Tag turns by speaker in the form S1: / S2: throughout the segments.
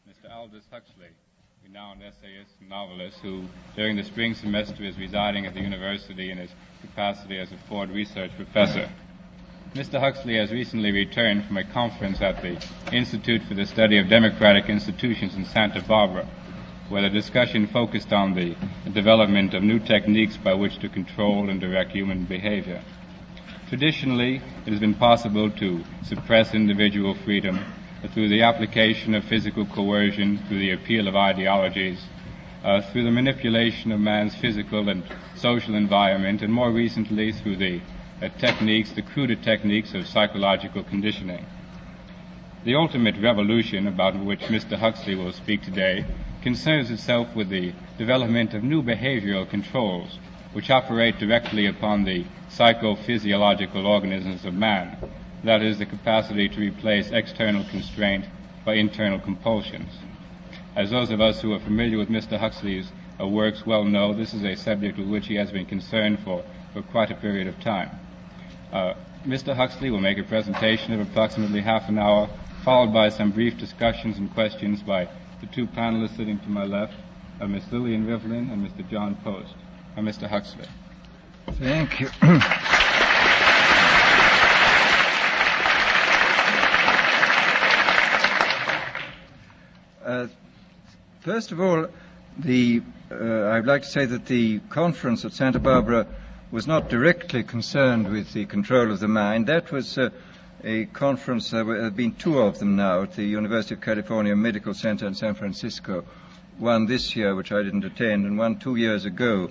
S1: Mr. Aldous Huxley, renowned essayist and novelist who, during the spring semester, is residing at the university in his capacity as a Ford Research Professor. Mr. Huxley has recently returned from a conference at the Institute for the Study of Democratic Institutions in Santa Barbara, where the discussion focused on the development of new techniques by which to control and direct human behavior. Traditionally, it has been possible to suppress individual freedom through the application of physical coercion, through the appeal of ideologies, through the manipulation of man's physical and social environment, and more recently through the cruder techniques of psychological conditioning. The ultimate revolution about which Mr. Huxley will speak today concerns itself with the development of new behavioral controls which operate directly upon the psychophysiological organisms of man, that is, the capacity to replace external constraint by internal compulsions. As those of us who are familiar with Mr. Huxley's works well know, this is a subject with which he has been concerned for quite a period of time. Mr. Huxley will make a presentation of approximately half an hour, followed by some brief discussions and questions by the two panelists sitting to my left, Ms. Lillian Rivlin and Mr. John Post. Mr. Huxley.
S2: Thank you. First of all, I'd like to say that the conference at Santa Barbara was not directly concerned with the control of the mind. That was a conference, there have been two of them now at the University of California Medical Center in San Francisco, one this year, which I didn't attend, and one 2 years ago,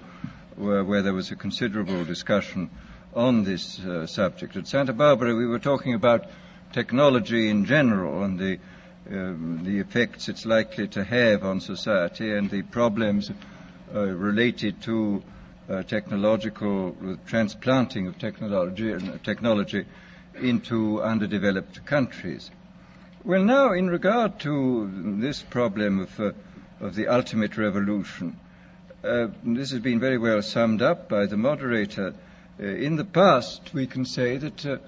S2: where there was a considerable discussion on this subject. At Santa Barbara, we were talking about technology in general and the effects it's likely to have on society and the problems related to technological transplanting of technology into underdeveloped countries. Well, now, in regard to this problem of the ultimate revolution, this has been very well summed up by the moderator. In the past, we can say that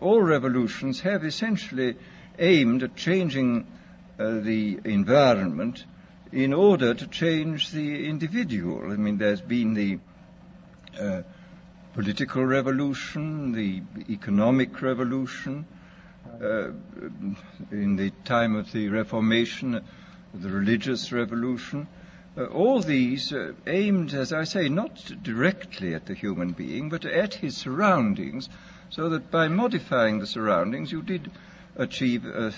S2: all revolutions have essentially aimed at changing the environment in order to change the individual. I mean, there's been the political revolution, the economic revolution, in the time of the Reformation, the religious revolution. All these aimed, as I say, not directly at the human being, but at his surroundings, so that by modifying the surroundings, you did achieve, at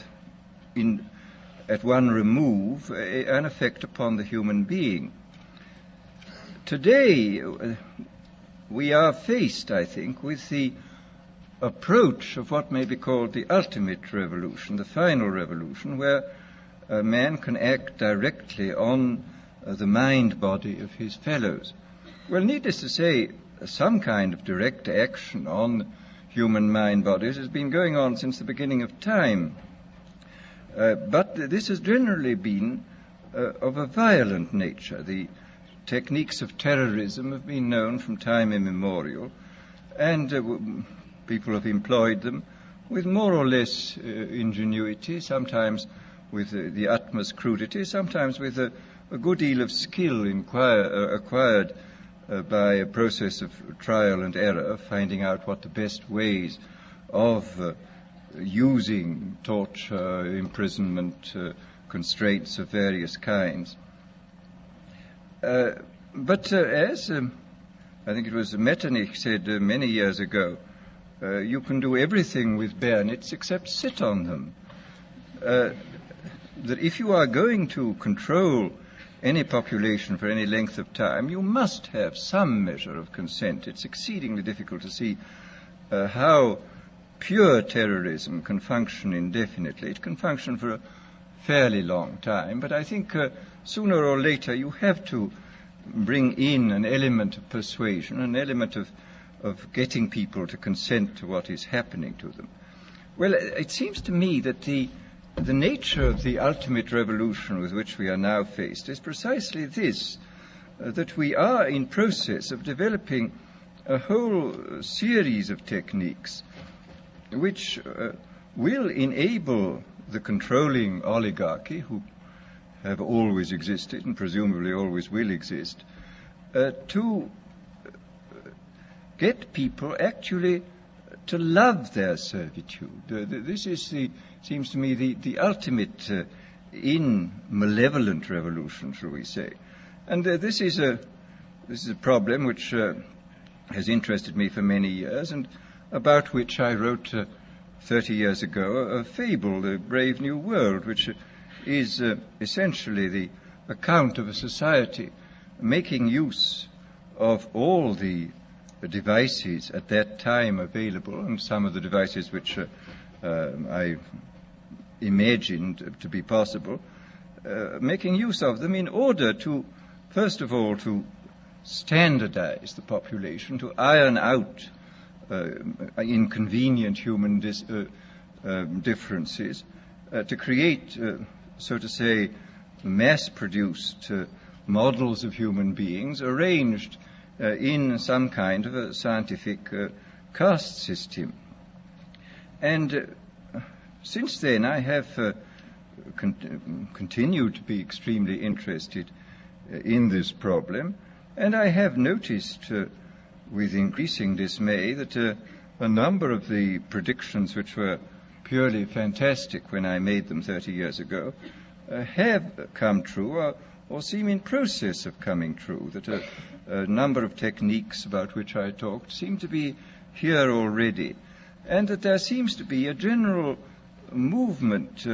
S2: one remove, an effect upon the human being. Today, we are faced, I think, with the approach of what may be called the ultimate revolution, the final revolution, where a man can act directly on the mind-body of his fellows. Well, needless to say, some kind of direct action on human mind-bodies has been going on since the beginning of time. But this has generally been of a violent nature. The techniques of terrorism have been known from time immemorial, and people have employed them with more or less ingenuity, sometimes with the utmost crudity, sometimes with a good deal of skill acquired by a process of trial and error, finding out what the best ways of using torture, imprisonment, constraints of various kinds. But as I think it was Metternich said many years ago, you can do everything with bayonets except sit on them. That if you are going to control any population for any length of time, you must have some measure of consent. It's exceedingly difficult to see how pure terrorism can function indefinitely. It can function for a fairly long time, but I think sooner or later you have to bring in an element of persuasion, an element of getting people to consent to what is happening to them. Well, it seems to me that the nature of the ultimate revolution with which we are now faced is precisely this, that we are in process of developing a whole series of techniques which will enable the controlling oligarchy, who have always existed and presumably always will exist, to get people actually to love their servitude. This is seems to me the ultimate in malevolent revolution, shall we say. And this is a problem which has interested me for many years, and about which I wrote 30 years ago a fable, The Brave New World, which is essentially the account of a society making use of all the devices at that time available, and some of the devices which I imagined to be possible, making use of them in order to, first of all, to standardize the population, to iron out inconvenient human differences, to create, so to say, mass-produced models of human beings arranged in some kind of a scientific caste system. And since then I have continued to be extremely interested in this problem, and I have noticed with increasing dismay that a number of the predictions which were purely fantastic when I made them 30 years ago have come true or seem in process of coming true, that a number of techniques about which I talked seem to be here already, and that there seems to be a general movement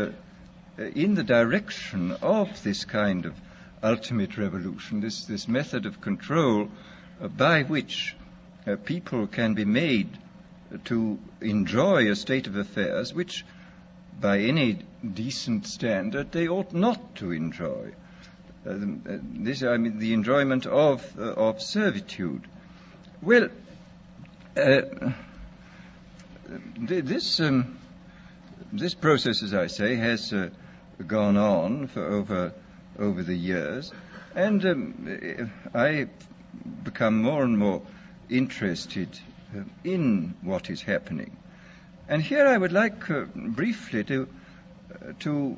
S2: in the direction of this kind of ultimate revolution, this method of control by which people can be made to enjoy a state of affairs which, by any decent standard, they ought not to enjoy. I mean, the enjoyment of servitude. Well, this process, as I say, has gone on for over the years, and I become more and more interested in what is happening. And here I would like briefly to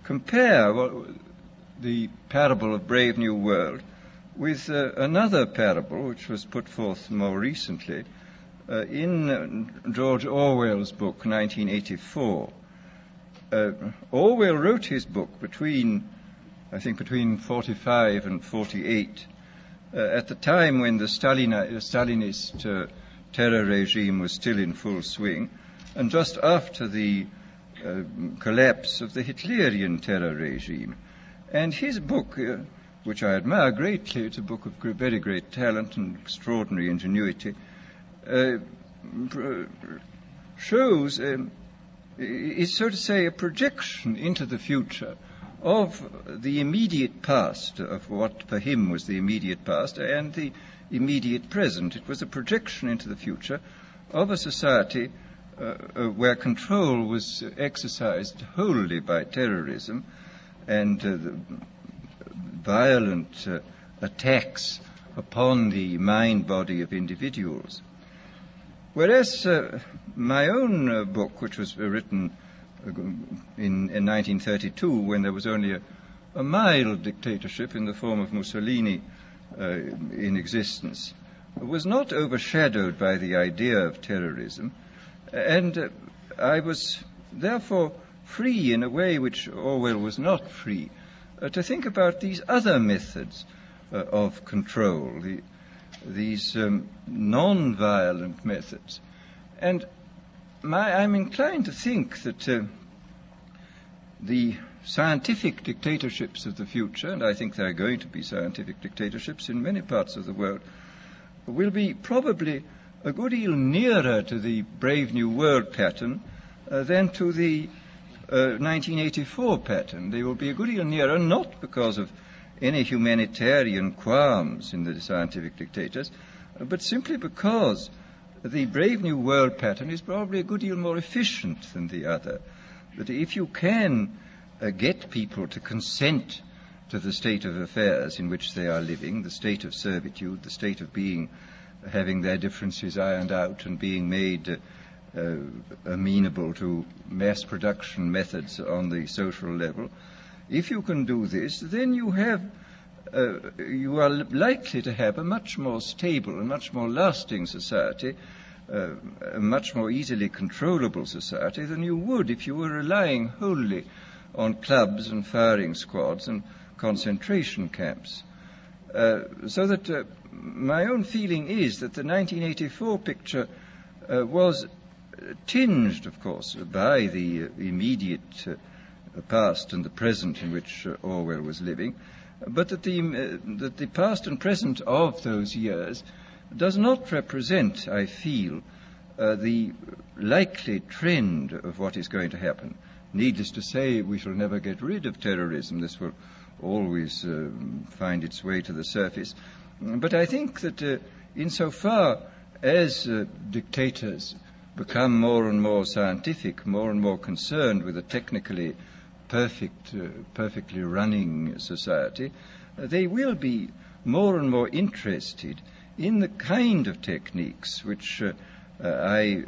S2: compare the parable of Brave New World with another parable which was put forth more recently in George Orwell's book, 1984. Orwell wrote his book between 45 and 48, at the time when the Stalinist terror regime was still in full swing, and just after the collapse of the Hitlerian terror regime. And his book, which I admire greatly, it's a book of very great talent and extraordinary ingenuity, shows, is so to say, a projection into the future of the immediate past, of what for him was the immediate past and the immediate present. It was a projection into the future of a society where control was exercised wholly by terrorism and violent attacks upon the mind body of individuals. Whereas my own book, which was written in 1932, when there was only a mild dictatorship in the form of Mussolini in existence, was not overshadowed by the idea of terrorism, and I was therefore free in a way which Orwell was not free, to think about these other methods of control, these non-violent methods. And I'm inclined to think that the scientific dictatorships of the future, and I think there are going to be scientific dictatorships in many parts of the world, will be probably a good deal nearer to the Brave New World pattern than to the 1984 pattern. They will be a good deal nearer, not because of any humanitarian qualms in the scientific dictators, but simply because the Brave New World pattern is probably a good deal more efficient than the other. That if you can get people to consent to the state of affairs in which they are living, the state of servitude, the state of having their differences ironed out and being made amenable to mass production methods on the social level, if you can do this, then you are likely to have a much more stable and much more lasting society, a much more easily controllable society than you would if you were relying wholly on clubs and firing squads and concentration camps. So that my own feeling is that the 1984 picture was tinged, of course, by the immediate past and the present in which Orwell was living, but that the past and present of those years does not represent, I feel, the likely trend of what is going to happen. Needless to say, we shall never get rid of terrorism. This will always find its way to the surface. But I think that insofar as dictators become more and more scientific, more and more concerned with a technically perfectly running society, they will be more and more interested in the kind of techniques which I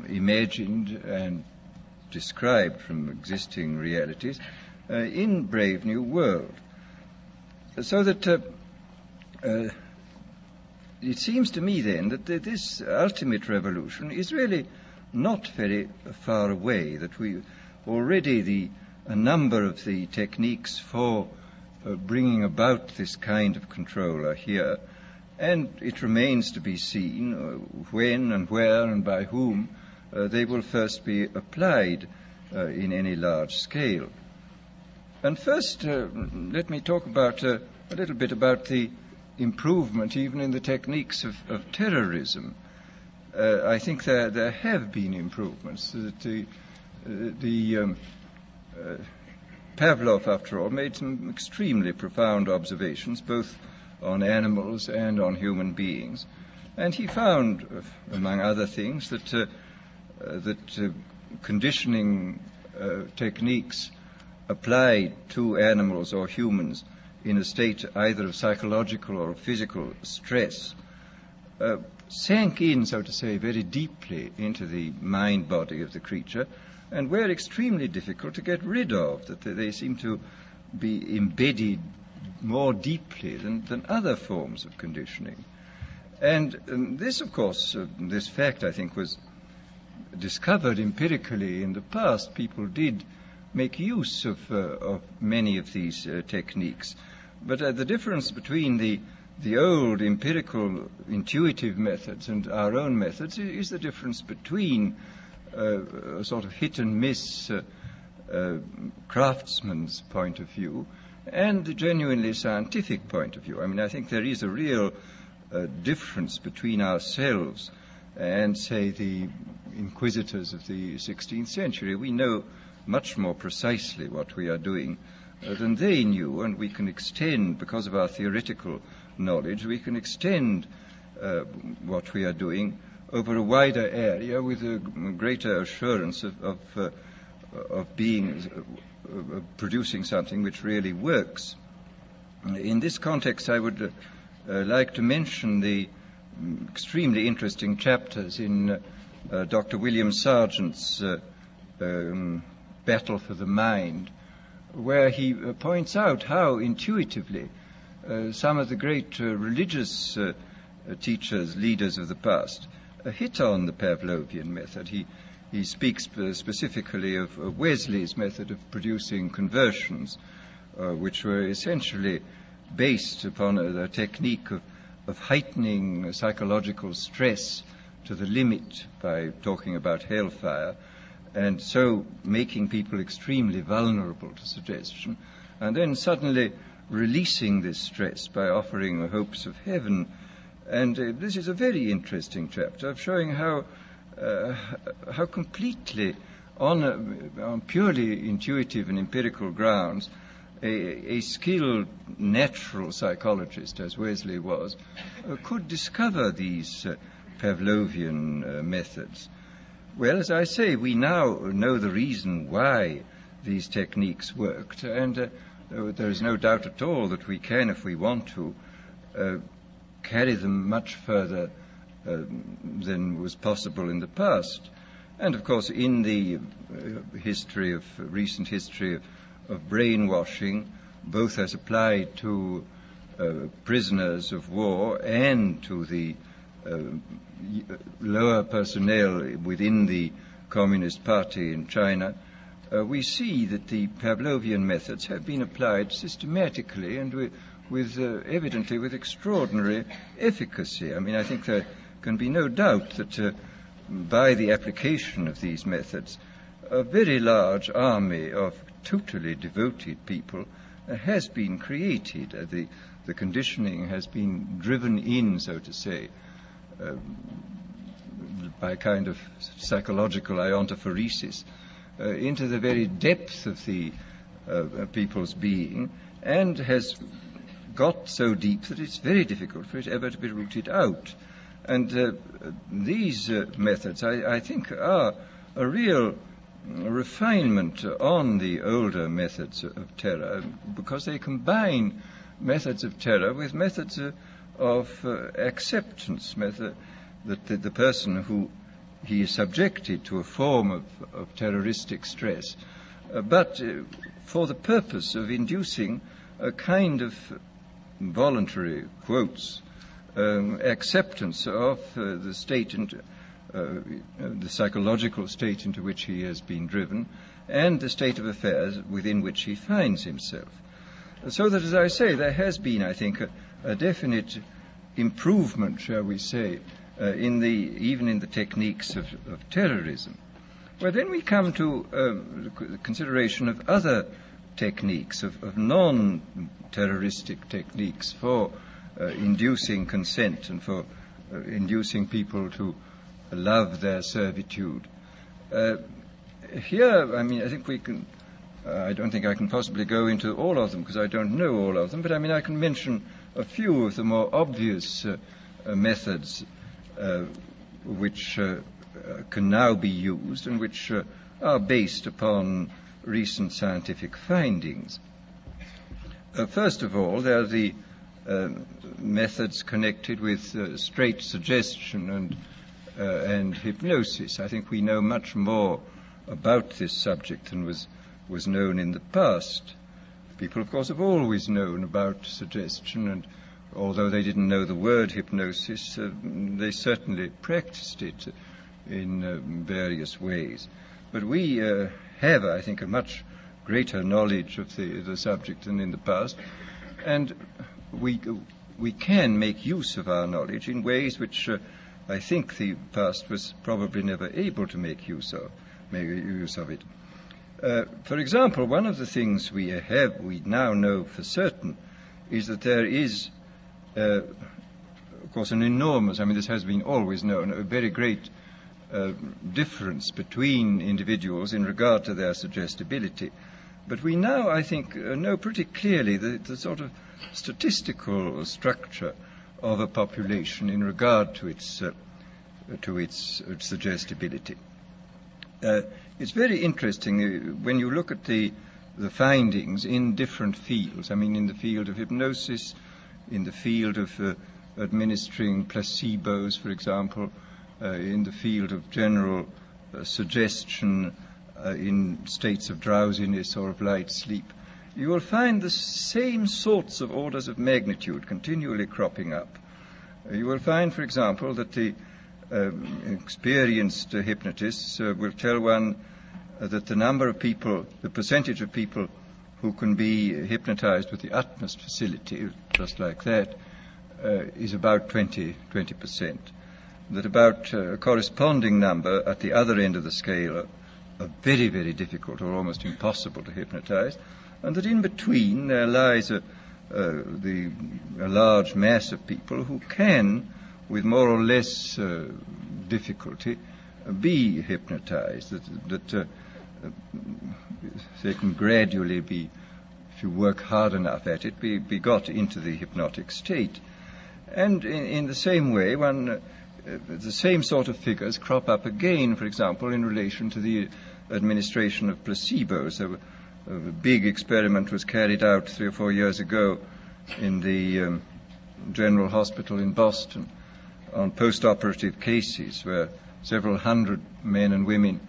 S2: imagined and described from existing realities in Brave New World. So that it seems to me then that this ultimate revolution is really not very far away, that we already a number of the techniques for bringing about this kind of control are here, and it remains to be seen when and where and by whom they will first be applied in any large scale. And first, let me talk about a little bit about the improvement even in the techniques of terrorism. I think there have been improvements. That Pavlov, after all, made some extremely profound observations, both on animals and on human beings. And he found, among other things, that conditioning techniques applied to animals or humans in a state either of psychological or physical stress sank in, so to say, very deeply into the mind body of the creature, and were extremely difficult to get rid of, that they seem to be embedded more deeply than other forms of conditioning. And this, of course, this fact, I think, was discovered empirically in the past. People did make use of many of these techniques. But the difference between the old empirical intuitive methods and our own methods is the difference between a sort of hit and miss craftsman's point of view and the genuinely scientific point of view. I mean, I think there is a real difference between ourselves and, say, the inquisitors of the 16th century. We know much more precisely what we are doing than they knew, and we can extend, because of our theoretical knowledge, we can extend what we are doing over a wider area with a greater assurance of producing something which really works. In this context, I would like to mention the extremely interesting chapters in Dr. William Sargent's Battle for the Mind, where he points out how intuitively some of the great religious teachers, leaders of the past, hit on the Pavlovian method. He speaks specifically of Wesley's method of producing conversions, which were essentially based upon a technique of heightening psychological stress to the limit by talking about hellfire, and so making people extremely vulnerable to suggestion, and then suddenly releasing this stress by offering hopes of heaven. And this is a very interesting chapter of showing how completely, on purely intuitive and empirical grounds, a skilled natural psychologist, as Wesley was, could discover these Pavlovian methods. Well, as I say, we now know the reason why these techniques worked, and there is no doubt at all that we can, if we want to, carry them much further than was possible in the past. And of course, in the recent history of brainwashing, both as applied to prisoners of war and to the lower personnel within the Communist Party in China, we see that the Pavlovian methods have been applied systematically and evidently with extraordinary efficacy. I mean, I think there can be no doubt that by the application of these methods, a very large army of totally devoted people has been created. The conditioning has been driven in, so to say, by a kind of psychological iontophoresis into the very depth of the people's being, and has got so deep that it's very difficult for it ever to be rooted out. And these methods, I think, are a real refinement on the older methods of terror, because they combine methods of terror with methods of acceptance, that the person who he is subjected to a form of terroristic stress, but for the purpose of inducing a kind of voluntary, quotes, acceptance of the state and the psychological state into which he has been driven, and the state of affairs within which he finds himself. So that, as I say, there has been, I think, a definite improvement, shall we say, even in the techniques of terrorism. Well, then we come to the consideration of other techniques, of non-terroristic techniques for inducing consent and for inducing people to love their servitude. Here, I mean, I think we can, I don't think I can possibly go into all of them because I don't know all of them, but I mean, I can mention a few of the more obvious methods which can now be used and which are based upon recent scientific findings. First of all, there are the methods connected with straight suggestion and hypnosis. I think we know much more about this subject than was known in the past. People, of course, have always known about suggestion, and although they didn't know the word hypnosis, they certainly practiced it in various ways. But we have, I think, a much greater knowledge of the subject than in the past, and we can make use of our knowledge in ways which I think the past was probably never able to make use of it. For example, one of the things we now know for certain is that there is, of course, an enormous, I mean, this has been always known, a very great difference between individuals in regard to their suggestibility. But we now, I think, know pretty clearly the sort of statistical structure of a population in regard to its suggestibility. It's very interesting when you look at the findings in different fields. I mean, in the field of hypnosis, in the field of administering placebos, for example, in the field of general suggestion in states of drowsiness or of light sleep, you will find the same sorts of orders of magnitude continually cropping up. You will find, for example, that the experienced hypnotists will tell one that the number of people, the percentage of people who can be hypnotized with the utmost facility, just like that, is about 20%. That about a corresponding number at the other end of the scale are very, very difficult or almost impossible to hypnotize, and that in between there lies a large mass of people who can, with more or less difficulty, be hypnotized, that they can gradually be, if you work hard enough at it, be got into the hypnotic state. And in the same way, the same sort of figures crop up again, for example, in relation to the administration of placebos. A big experiment was carried out 3 or 4 years ago in the General Hospital in Boston on post-operative cases where several hundred men and women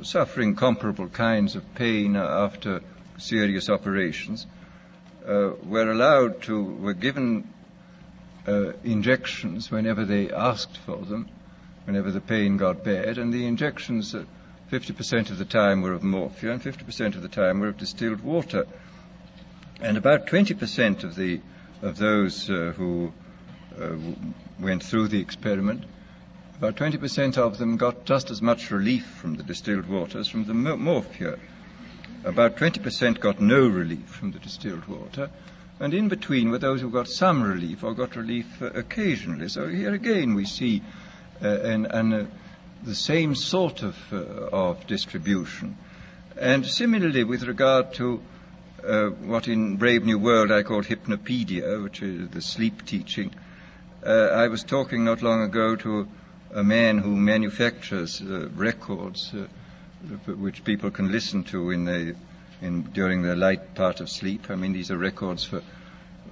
S2: suffering comparable kinds of pain after serious operations were given injections whenever they asked for them, whenever the pain got bad, and the injections 50% of the time were of morphia and 50% of the time were of distilled water. And about 20% of those who went through the experiment, about 20% of them got just as much relief from the distilled water as from the morphia. About 20% got no relief from the distilled water, and in between were those who got some relief or got relief occasionally. So here again we see the same sort of distribution. And similarly with regard to what in Brave New World I call hypnopedia, which is the sleep teaching, I was talking not long ago to a man who manufactures records which people can listen to during the light part of sleep. I mean, these are records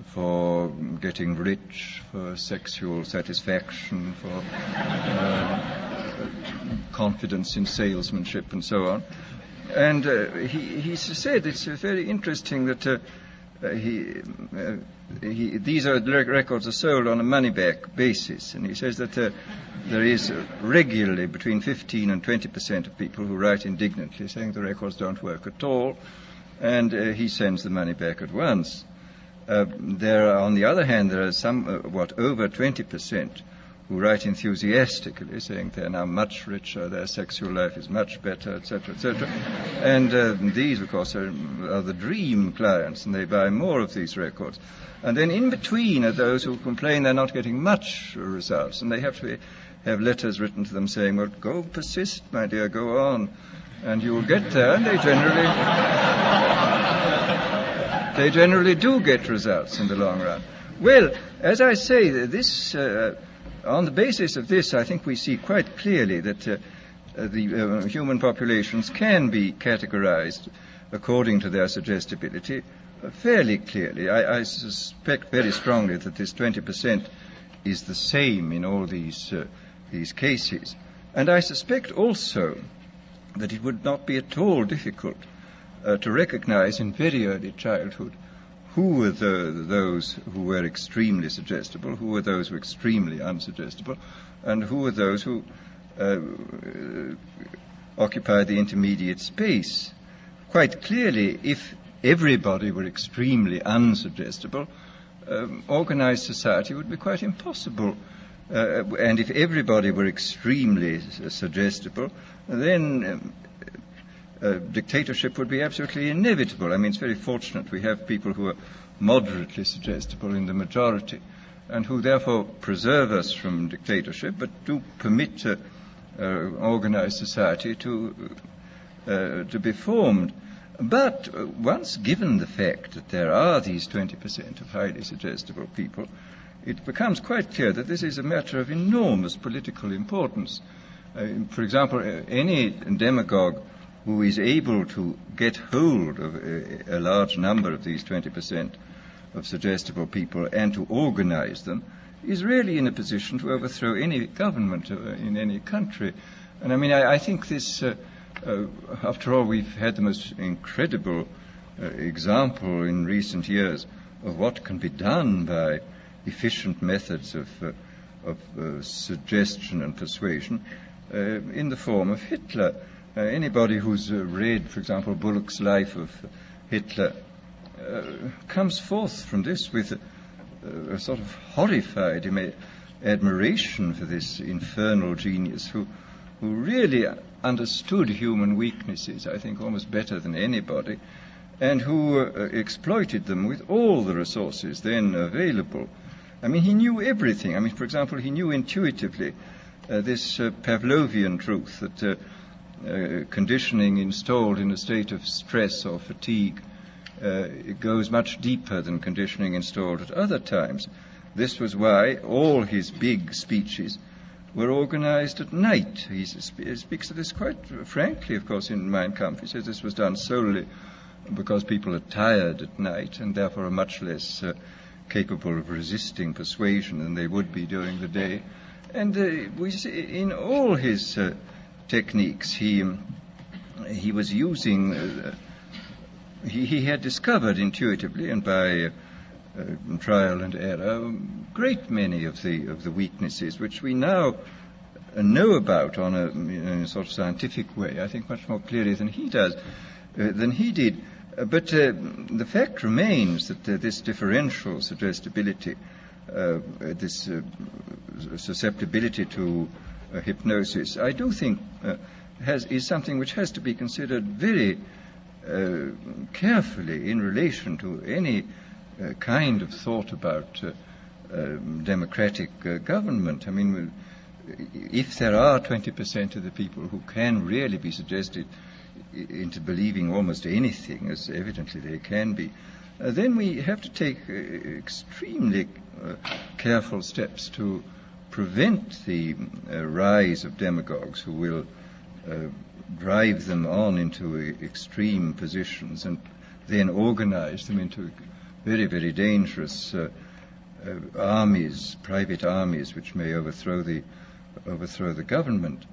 S2: for getting rich, for sexual satisfaction, for confidence in salesmanship, and so on. And he said it's very interesting that these records are sold on a money-back basis, and he says that there is regularly between 15 and 20% of people who write indignantly saying the records don't work at all, and he sends the money back at once. On the other hand, there are some, over 20% who write enthusiastically, saying they're now much richer, their sexual life is much better, etc., etc. And these, of course, are the dream clients, and they buy more of these records. And then in between are those who complain they're not getting much results, and they have to have letters written to them saying, well, go persist, my dear, go on, and you will get there. And they generally do get results in the long run. Well, as I say, this on the basis of this, I think we see quite clearly that the human populations can be categorized according to their suggestibility fairly clearly. I suspect very strongly that this 20% is the same in all these cases. And I suspect also that it would not be at all difficult to recognize in very early childhood who were those who were extremely suggestible, who were those who were extremely unsuggestible, and who were those who occupied the intermediate space. Quite clearly, if everybody were extremely unsuggestible, organized society would be quite impossible. And if everybody were extremely suggestible, then dictatorship would be absolutely inevitable. I mean, it's very fortunate we have people who are moderately suggestible in the majority and who therefore preserve us from dictatorship, but do permit organized society to be formed. But once given the fact that there are these 20% of highly suggestible people, it becomes quite clear that this is a matter of enormous political importance. For example, any demagogue who is able to get hold of a large number of these 20% of suggestible people and to organize them is really in a position to overthrow any government in any country. And I mean, I think this, after all, we've had the most incredible example in recent years of what can be done by efficient methods of suggestion and persuasion in the form of Hitler. Anybody who's read, for example, Bullock's Life of Hitler comes forth from this with a sort of horrified admiration for this infernal genius who really understood human weaknesses, I think, almost better than anybody, and who exploited them with all the resources then available. I mean, he knew everything. I mean, for example, he knew intuitively this Pavlovian truth that conditioning installed in a state of stress or fatigue it goes much deeper than conditioning installed at other times. This was why all his big speeches were organized at night. He speaks of this quite frankly, of course, in Mein Kampf. He says this was done solely because people are tired at night and therefore are much less capable of resisting persuasion than they would be during the day. And we see in all his techniques, he was using he had discovered intuitively and by trial and error a great many of the weaknesses which we now know about in a sort of scientific way, I think much more clearly than he did. But the fact remains that this differential suggestibility, this susceptibility to hypnosis, I do think is something which has to be considered very carefully in relation to any kind of thought about democratic government. I mean, if there are 20% of the people who can really be suggested into believing almost anything, as evidently they can be, then we have to take extremely careful steps to prevent the rise of demagogues who will drive them on into extreme positions and then organize them into very, very dangerous armies, private armies, which may overthrow the government.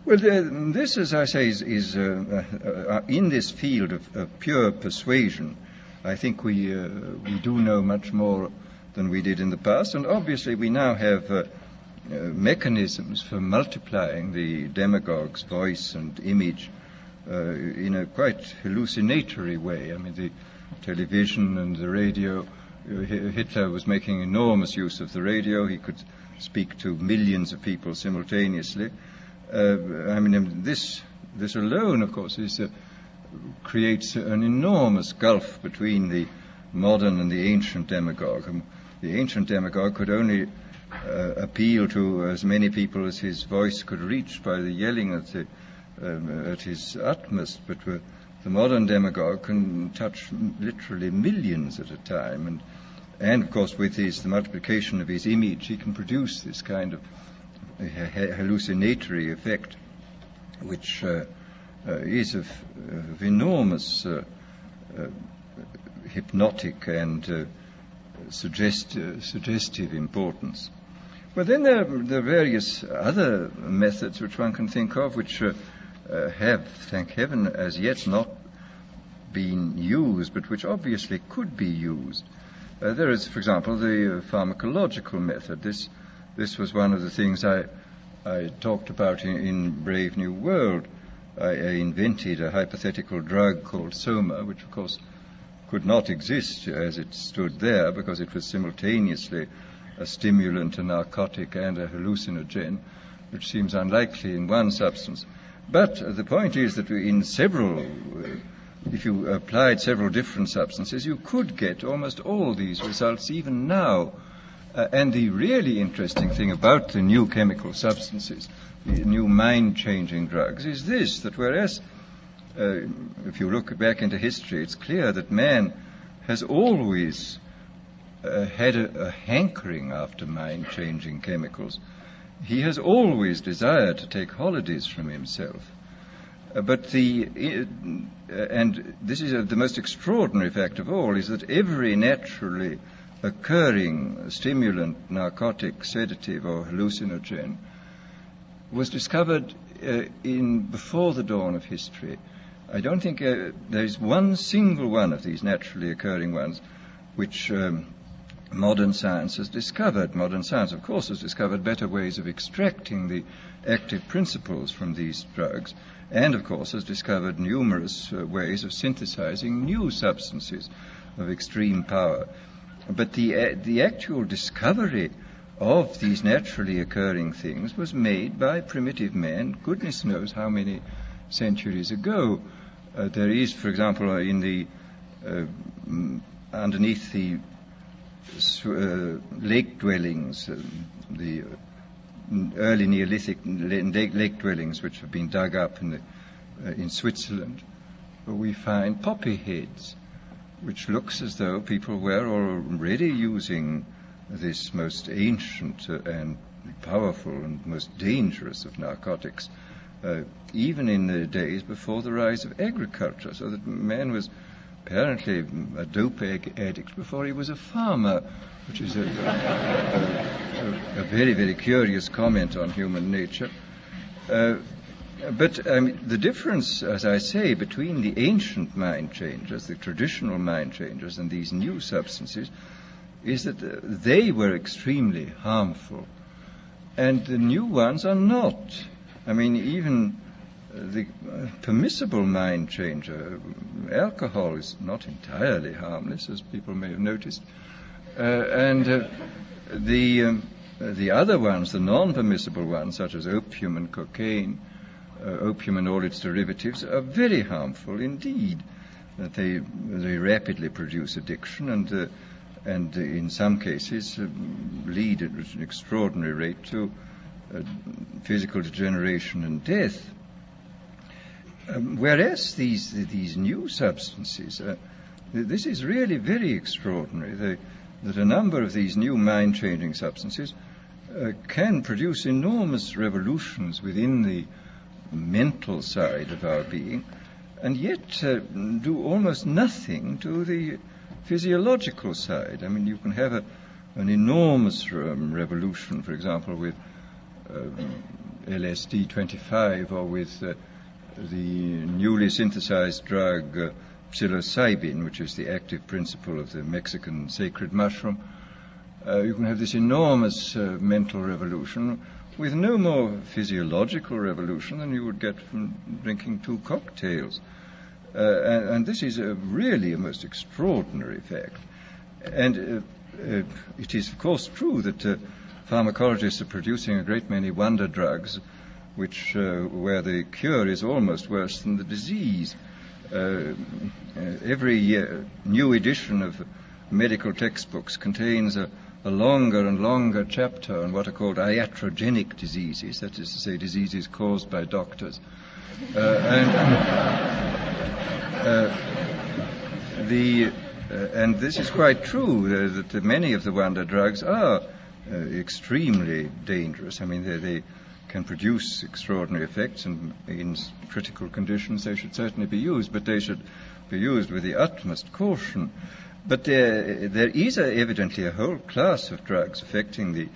S2: Well, this, as I say, is in this field of pure persuasion. I think we do know much more than we did in the past, and obviously we now have mechanisms for multiplying the demagogue's voice and image in a quite hallucinatory way. I mean, the television and the radio. Hitler was making enormous use of the radio. He could speak to millions of people simultaneously. I mean, this alone, of course, creates an enormous gulf between the modern and the ancient demagogue. The ancient demagogue could only appeal to as many people as his voice could reach by the yelling at his utmost, but the modern demagogue can touch literally millions at a time, and of course with the multiplication of his image, he can produce this kind of hallucinatory effect, which is of enormous hypnotic and suggestive importance. But then there are various other methods which one can think of, which have, thank heaven, as yet not been used, but which obviously could be used. There is, for example, the pharmacological method. This was one of the things I talked about in Brave New World. I invented a hypothetical drug called soma, which of course could not exist as it stood there, because it was simultaneously a stimulant, a narcotic, and a hallucinogen, which seems unlikely in one substance. But the point is that if you applied several different substances, you could get almost all these results even now. And the really interesting thing about the new chemical substances, the new mind-changing drugs, is this, that whereas, if you look back into history, it's clear that man has always had a hankering after mind-changing chemicals. He has always desired to take holidays from himself. But and this is the most extraordinary fact of all, is that every naturally occurring stimulant, narcotic, sedative, or hallucinogen was discovered before the dawn of history. I don't think there is one single one of these naturally occurring ones which modern science has discovered. Modern science, of course, has discovered better ways of extracting the active principles from these drugs, and, of course, has discovered numerous ways of synthesizing new substances of extreme power. But the actual discovery of these naturally occurring things was made by primitive man, goodness knows how many centuries ago. There is, for example, underneath the lake dwellings, the early Neolithic lake dwellings which have been dug up in Switzerland, we find poppy heads, which looks as though people were already using this most ancient and powerful and most dangerous of narcotics, even in the days before the rise of agriculture, so that man was apparently a dope addict before he was a farmer, which is a very, very curious comment on human nature. But the difference, as I say, between the ancient mind changers, the traditional mind changers, and these new substances is that they were extremely harmful, and the new ones are not. I mean, even the permissible mind changer, alcohol, is not entirely harmless, as people may have noticed, and the other ones, the non-permissible ones, such as opium and cocaine, opium and all its derivatives, are very harmful indeed. That they rapidly produce addiction and in some cases lead at an extraordinary rate to physical degeneration and death. Whereas these new substances, this is really very extraordinary. That a number of these new mind-changing substances can produce enormous revolutions within the mental side of our being, and yet do almost nothing to the physiological side. I mean, you can have an enormous revolution, for example, with LSD 25 or with the newly synthesized drug psilocybin, which is the active principle of the Mexican sacred mushroom. You can have this enormous mental revolution with no more physiological revolution than you would get from drinking 2 cocktails. And this is really a most extraordinary fact. And it is, of course, true that pharmacologists are producing a great many wonder drugs, which where the cure is almost worse than the disease. Every new edition of medical textbooks contains a longer and longer chapter on what are called iatrogenic diseases, that is to say, diseases caused by doctors. And this is quite true, that many of the wonder drugs are extremely dangerous. I mean, they can produce extraordinary effects, and in critical conditions they should certainly be used, but they should be used with the utmost caution. But there is evidently a whole class of drugs affecting the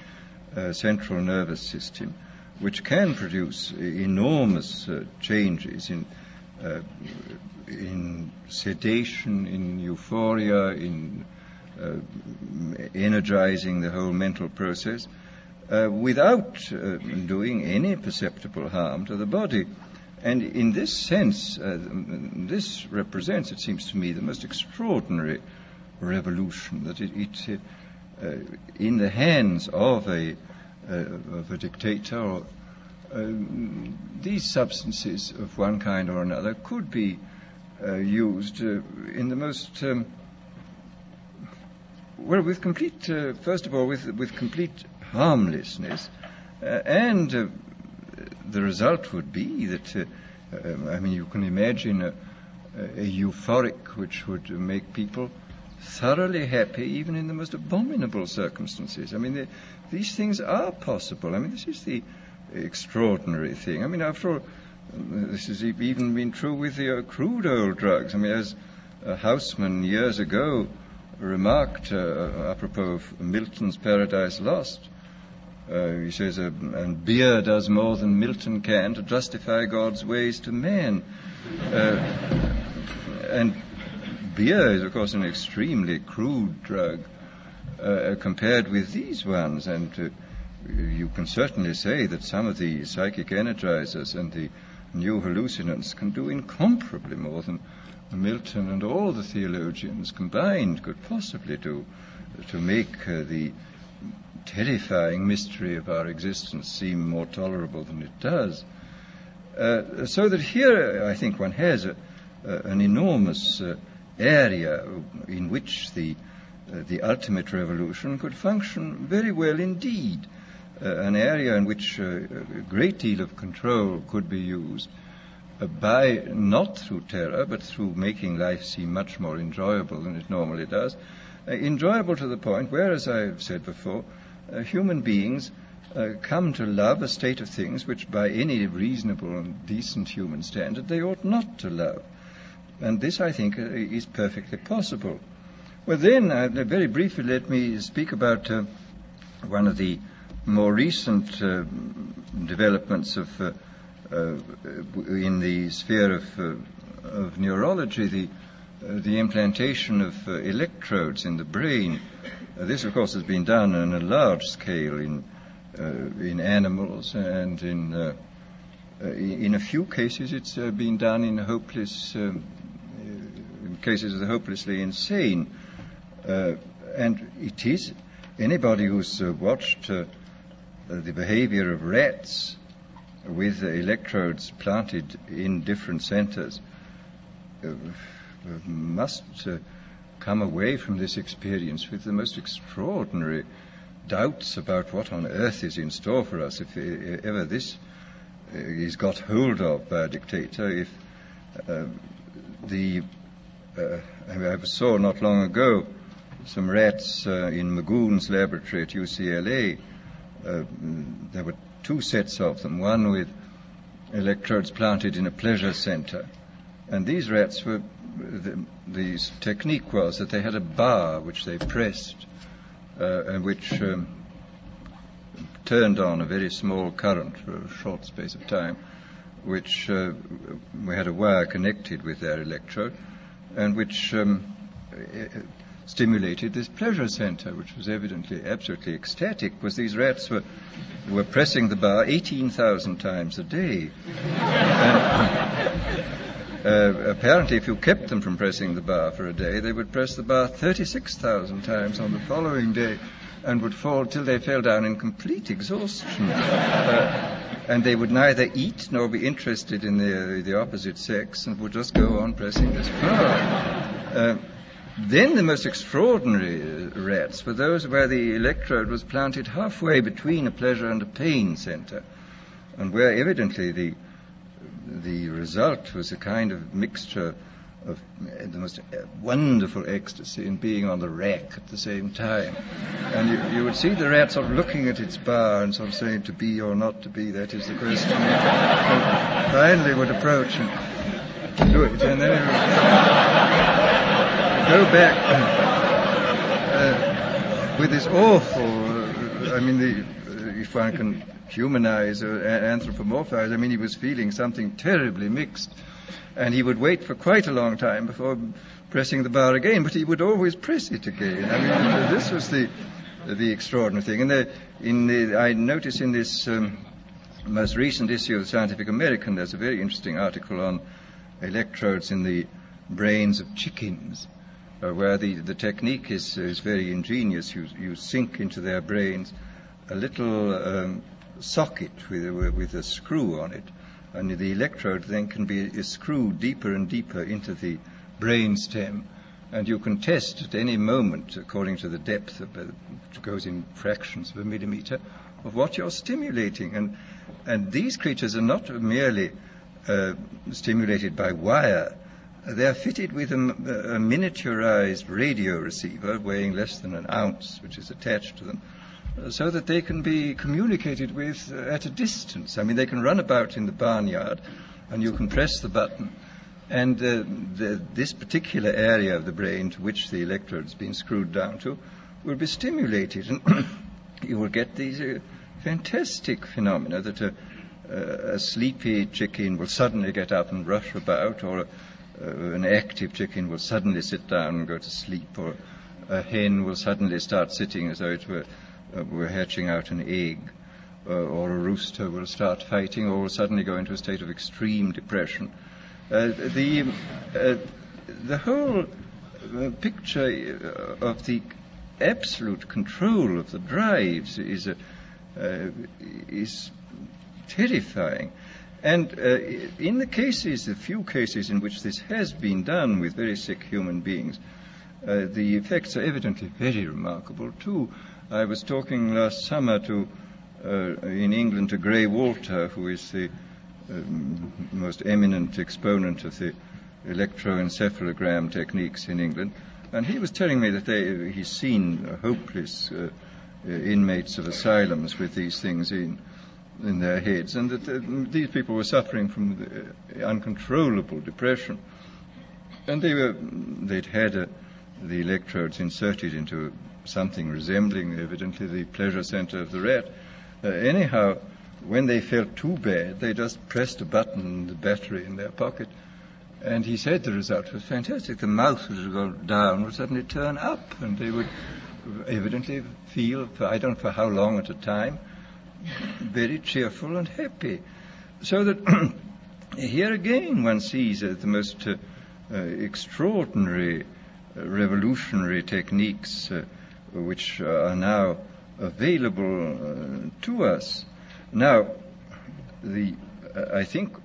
S2: central nervous system, which can produce enormous changes in sedation, in euphoria, in energizing the whole mental process, without doing any perceptible harm to the body. And in this sense, this represents, it seems to me, the most extraordinary revolution, that it in the hands of a dictator, these substances of one kind or another could be used in the most with complete, first of all, with complete harmlessness, and the result would be that I mean, you can imagine a euphoric which would make people thoroughly happy even in the most abominable circumstances. I mean, these things are possible. I mean, this is the extraordinary thing. I mean, after all, this has even been true with the crude oil drugs. I mean, as Haussmann years ago remarked apropos of Milton's Paradise Lost, he says, and beer does more than Milton can to justify God's ways to man. And beer is, of course, an extremely crude drug compared with these ones, and you can certainly say that some of the psychic energizers and the new hallucinants can do incomparably more than Milton and all the theologians combined could possibly do to make the terrifying mystery of our existence seem more tolerable than it does. So that here, I think, one has an enormous area in which the ultimate revolution could function very well indeed, an area in which a great deal of control could be used by, not through terror, but through making life seem much more enjoyable than it normally does, enjoyable to the point where, as I've said before, human beings come to love a state of things which by any reasonable and decent human standard they ought not to love. And this, I think, is perfectly possible. Well, then, very briefly, let me speak about one of the more recent developments of in the sphere of neurology, the implantation of electrodes in the brain. This, of course, has been done on a large scale in animals, and in a few cases it's been done in cases of the hopelessly insane. And it is, anybody who's watched the behavior of rats with electrodes planted in different centers must come away from this experience with the most extraordinary doubts about what on earth is in store for us if ever this is got hold of by a dictator. If I saw not long ago some rats in Magoon's laboratory at UCLA. There were two sets of them, one with electrodes planted in a pleasure center. And these rats were, the technique was that they had a bar which they pressed and which turned on a very small current for a short space of time, which we had a wire connected with their electrode, and which stimulated this pleasure center, which was evidently absolutely ecstatic, because these rats were pressing the bar 18,000 times a day. Apparently, if you kept them from pressing the bar for a day, they would press the bar 36,000 times on the following day, and would fall till they fell down in complete exhaustion. And they would neither eat nor be interested in the opposite sex, and would just go on pressing this bar. Then the most extraordinary rats were those where the electrode was planted halfway between a pleasure and a pain center, and where evidently the result was a kind of mixture of the most wonderful ecstasy in being on the rack at the same time. And you would see the rat sort of looking at its bar and sort of saying, to be or not to be, that is the question. And finally would approach and do it, and then it would go back with this awful, if one can humanize or anthropomorphize, he was feeling something terribly mixed. And he would wait for quite a long time before pressing the bar again, but he would always press it again. This was the extraordinary thing. And I notice in this most recent issue of Scientific American, there's a very interesting article on electrodes in the brains of chickens, where the technique is very ingenious. You sink into their brains a little socket with a screw on it, and the electrode then can be screwed deeper and deeper into the brain stem, and you can test at any moment, according to the depth which goes in fractions of a millimeter, of what you're stimulating. And these creatures are not merely stimulated by wire. They're fitted with a miniaturized radio receiver weighing less than an ounce, which is attached to them, so that they can be communicated with at a distance. They can run about in the barnyard, and you can press the button, and this particular area of the brain to which the electrode has been screwed down to will be stimulated, and you will get these fantastic phenomena that a sleepy chicken will suddenly get up and rush about, or an active chicken will suddenly sit down and go to sleep, or a hen will suddenly start sitting as though it were hatching out an egg, or a rooster will start fighting, or will suddenly go into a state of extreme depression. The whole picture of the absolute control of the drives is terrifying. And in the few cases in which this has been done with very sick human beings, the effects are evidently very remarkable too. I was talking last summer in England to Gray Walter, who is the most eminent exponent of the electroencephalogram techniques in England, and he was telling me that he's seen hopeless inmates of asylums with these things in their heads, and that these people were suffering from uncontrollable depression, and they'd had the electrodes inserted into something resembling, evidently, the pleasure center of the rat. Anyhow, when they felt too bad, they just pressed a button in the battery in their pocket. And he said the result was fantastic. The mouse would go down, would suddenly turn up, and they would evidently feel, I don't know for how long at a time, very cheerful and happy. So that here again one sees the most extraordinary, revolutionary techniques which are now available to us. Now, I think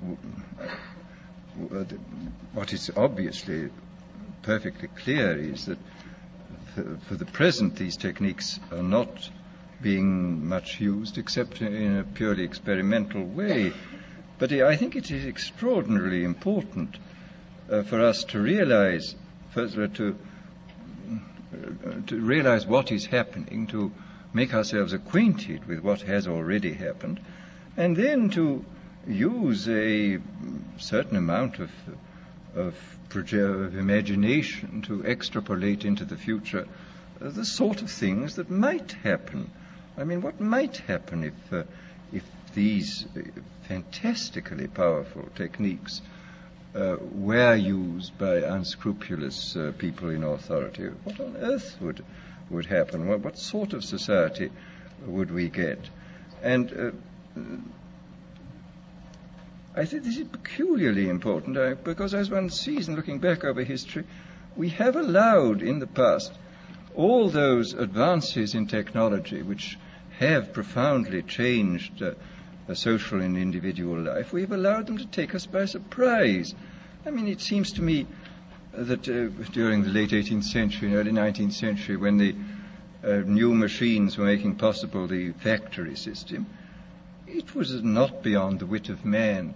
S2: what is obviously perfectly clear is that for the present these techniques are not being much used except in a purely experimental way. But I think it is extraordinarily important for us to realize, first to realize what is happening, to make ourselves acquainted with what has already happened, and then to use a certain amount of imagination to extrapolate into the future the sort of things that might happen. I mean, what might happen if these fantastically powerful techniques were used by unscrupulous people in authority? What on earth would happen? What sort of society would we get? And I think this is peculiarly important because as one sees in looking back over history, we have allowed in the past all those advances in technology which have profoundly changed social and individual life. We have allowed them to take us by surprise. I mean, it seems to me that during the late 18th century and early 19th century, when the new machines were making possible the factory system, it was not beyond the wit of man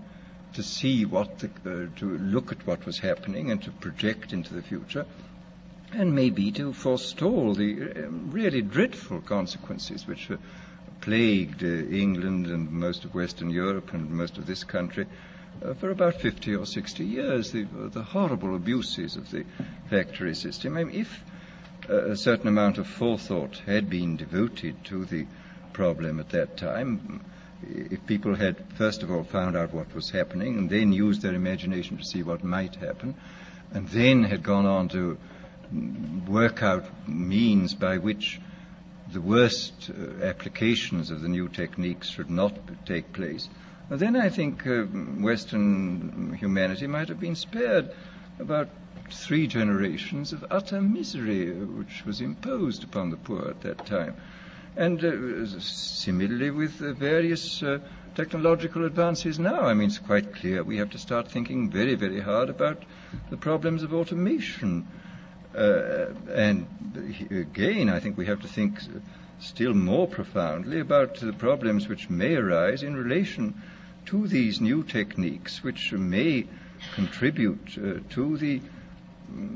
S2: to see to look at what was happening and to project into the future, and maybe to forestall the really dreadful consequences which plagued England and most of Western Europe and most of this country for about 50 or 60 years, the horrible abuses of the factory system. I mean, if a certain amount of forethought had been devoted to the problem at that time, if people had first of all found out what was happening and then used their imagination to see what might happen, and then had gone on to work out means by which the worst applications of the new techniques should not take place, then I think Western humanity might have been spared about 3 generations of utter misery which was imposed upon the poor at that time. And similarly with various technological advances now. I mean, it's quite clear we have to start thinking very, very hard about the problems of automation. And again, I think we have to think still more profoundly about the problems which may arise in relation to these new techniques, which may contribute to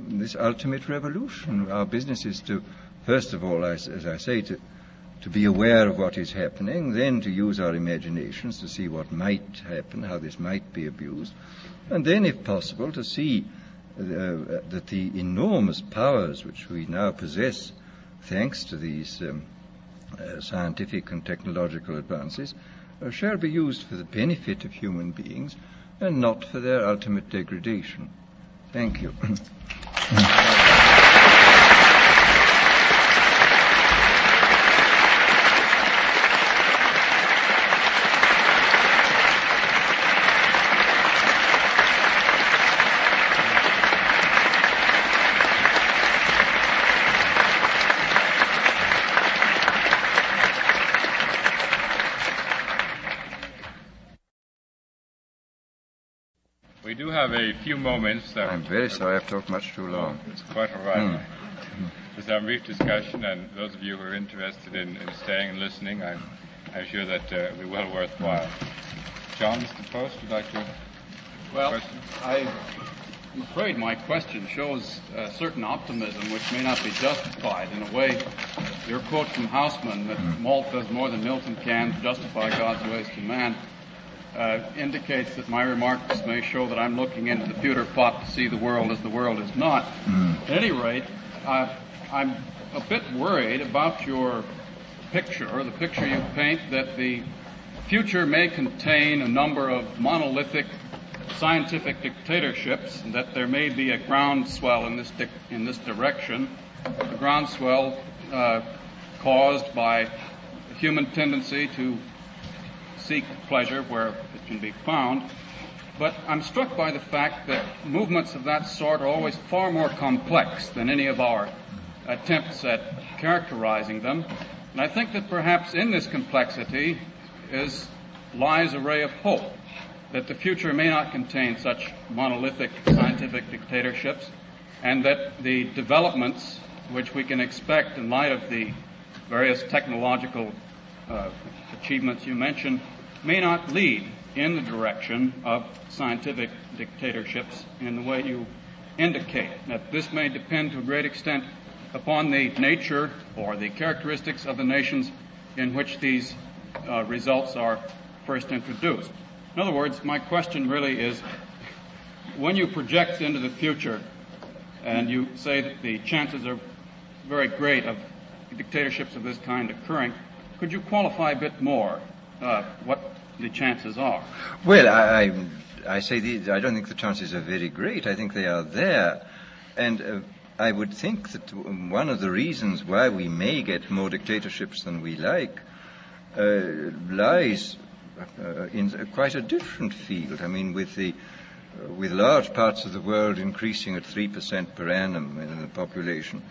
S2: this ultimate revolution. Our business is to, first of all, as I say, to be aware of what is happening, then to use our imaginations to see what might happen, how this might be abused, and then, if possible, to see that the enormous powers which we now possess, thanks to these scientific and technological advances, shall be used for the benefit of human beings and not for their ultimate degradation. Thank you.
S1: We do have a few moments.
S2: I'm very sorry I've talked much too long.
S1: It's quite all right. Just have a brief discussion, and those of you who are interested in staying and listening, I'm sure that it'll be well worthwhile. John, Mr. Post, would you like to question?
S3: I'm afraid my question shows a certain optimism which may not be justified. In a way, your quote from Haussmann that malt does more than Milton can to justify God's ways to man indicates that my remarks may show that I'm looking into the pewter pot to see the world as the world is not. At any rate, I'm a bit worried about your picture, or the picture you paint, that the future may contain a number of monolithic scientific dictatorships, and that there may be a groundswell in this direction, a groundswell caused by the human tendency to seek pleasure where it can be found. But I'm struck by the fact that movements of that sort are always far more complex than any of our attempts at characterizing them. And I think that perhaps in this complexity lies a ray of hope, that the future may not contain such monolithic scientific dictatorships, and that the developments which we can expect in light of the various technological achievements you mentioned may not lead in the direction of scientific dictatorships in the way you indicate. That this may depend to a great extent upon the nature or the characteristics of the nations in which these results are first introduced. In other words, my question really is, when you project into the future and you say that the chances are very great of dictatorships of this kind occurring, could you qualify a bit more what the chances are?
S2: Well, I say I don't think the chances are very great. I think they are there. And I would think that one of the reasons why we may get more dictatorships than we like lies in quite a different field. I mean, with large parts of the world increasing at 3% per annum in the population,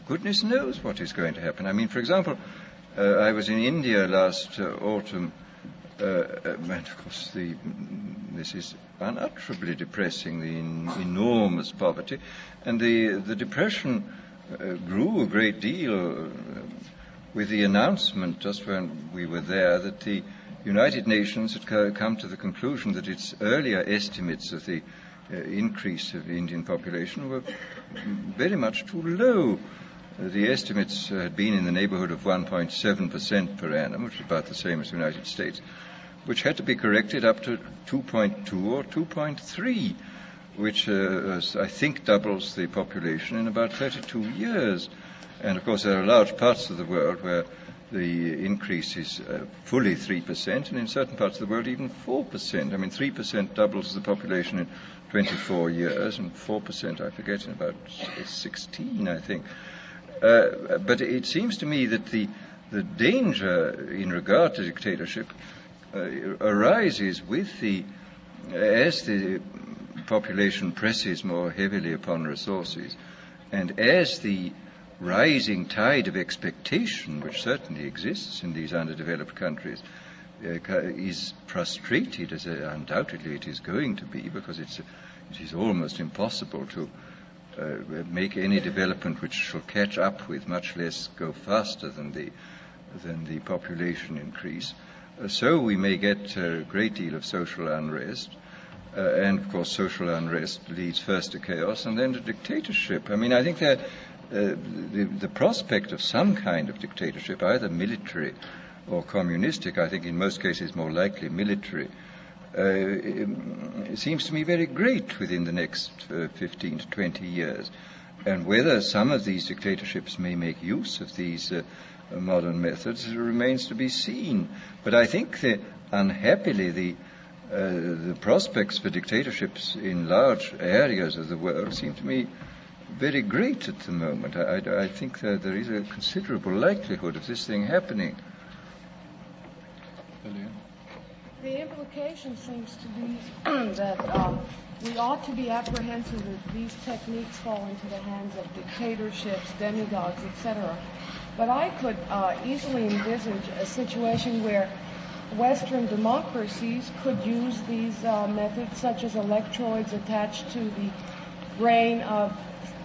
S2: goodness knows what is going to happen. I mean, for example, I was in India last autumn, and of course this is unutterably depressing, the enormous poverty, and the depression grew a great deal with the announcement just when we were there that the United Nations had come to the conclusion that its earlier estimates of the increase of the Indian population were very much too low. The estimates had been in the neighborhood of 1.7% per annum, which is about the same as the United States, which had to be corrected up to 2.2 or 2.3, which I think doubles the population in about 32 years. And, of course, there are large parts of the world where the increase is fully 3%, and in certain parts of the world even 4%. I mean, 3% doubles the population in 24 years, and 4%, I forget, in about 16, I think. But it seems to me that the danger in regard to dictatorship arises as the population presses more heavily upon resources, and as the rising tide of expectation, which certainly exists in these underdeveloped countries, is frustrated, as undoubtedly it is going to be, because it is almost impossible to make any development which shall catch up with, much less go faster than the population increase. So we may get a great deal of social unrest, and of course social unrest leads first to chaos and then to dictatorship. I mean, I think that the prospect of some kind of dictatorship, either military or communistic, I think in most cases more likely military, it seems to me very great within the next 15 to 20 years. And whether some of these dictatorships may make use of these modern methods remains to be seen. But I think unhappily the prospects for dictatorships in large areas of the world seem to me very great at the moment. I think that there is a considerable likelihood of this thing happening.
S4: The implication seems to be that we ought to be apprehensive that these techniques fall into the hands of dictatorships, demagogues, etc. But I could easily envisage a situation where Western democracies could use these methods, such as electrodes attached to the brain of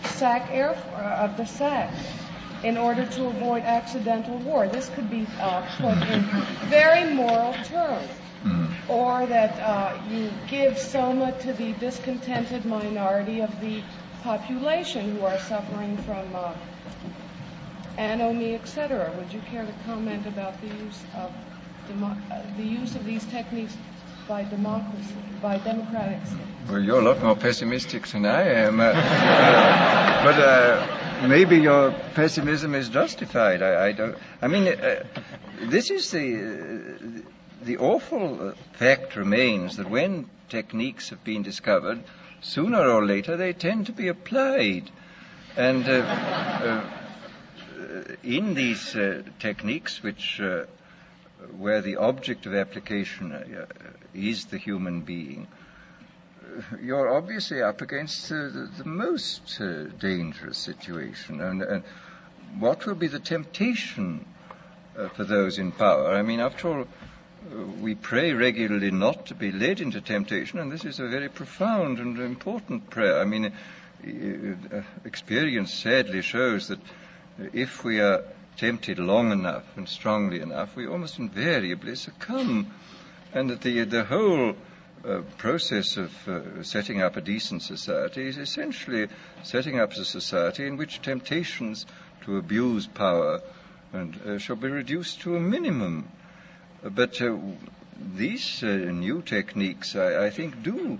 S4: the sac, in order to avoid accidental war. This could be put in very moral terms. Mm-hmm. Or that you give soma to the discontented minority of the population who are suffering from anomie, etc. Would you care to comment about the use of these techniques by democratic states?
S2: Well, you're a lot more pessimistic than I am. maybe your pessimism is justified. I don't. I mean, this is the awful fact remains that when techniques have been discovered, sooner or later they tend to be applied, and in these techniques, which where the object of application is the human being, you're obviously up against the most dangerous situation. And what will be the temptation for those in power? I mean, after all, we pray regularly not to be led into temptation, and this is a very profound and important prayer. I mean, experience sadly shows that if we are tempted long enough and strongly enough, we almost invariably succumb, and that the whole process of setting up a decent society is essentially setting up a society in which temptations to abuse power and shall be reduced to a minimum. But these new techniques, I think, do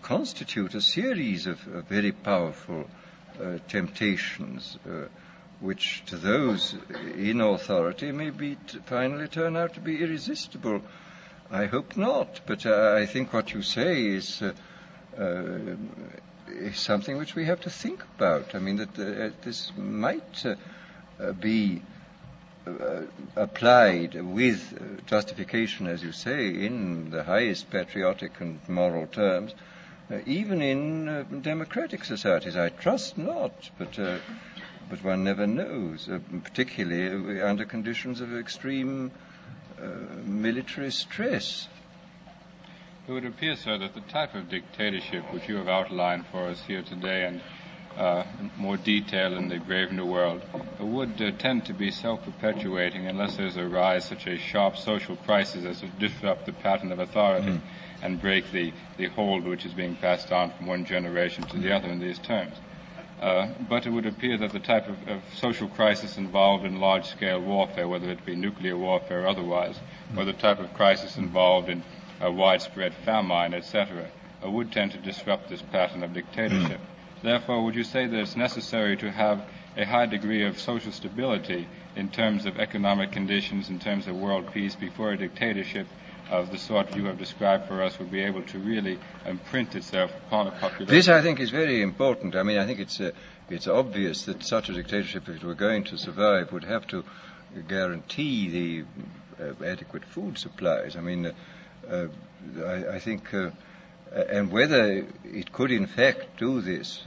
S2: constitute a series of very powerful temptations, which to those in authority may finally turn out to be irresistible. I hope not, but I think what you say is something which we have to think about. I mean, that this might be applied with justification, as you say, in the highest patriotic and moral terms, even in democratic societies. I trust not, but one never knows, particularly under conditions of extreme military stress.
S1: It would appear, sir, that the type of dictatorship which you have outlined for us here today and more detail in the Brave New World would tend to be self-perpetuating unless there's a rise such a sharp social crisis as to disrupt the pattern of authority and break the hold which is being passed on from one generation to the other in these terms. But it would appear that the type of social crisis involved in large-scale warfare, whether it be nuclear warfare or otherwise, or the type of crisis involved in widespread famine, etc., would tend to disrupt this pattern of dictatorship. Therefore, would you say that it's necessary to have a high degree of social stability in terms of economic conditions, in terms of world peace, before a dictatorship of the sort you have described for us would be able to really imprint itself upon a population?
S2: This, I think, is very important. I mean, I think it's obvious that such a dictatorship, if it were going to survive, would have to guarantee the adequate food supplies. I mean, I think, and whether it could in fact do this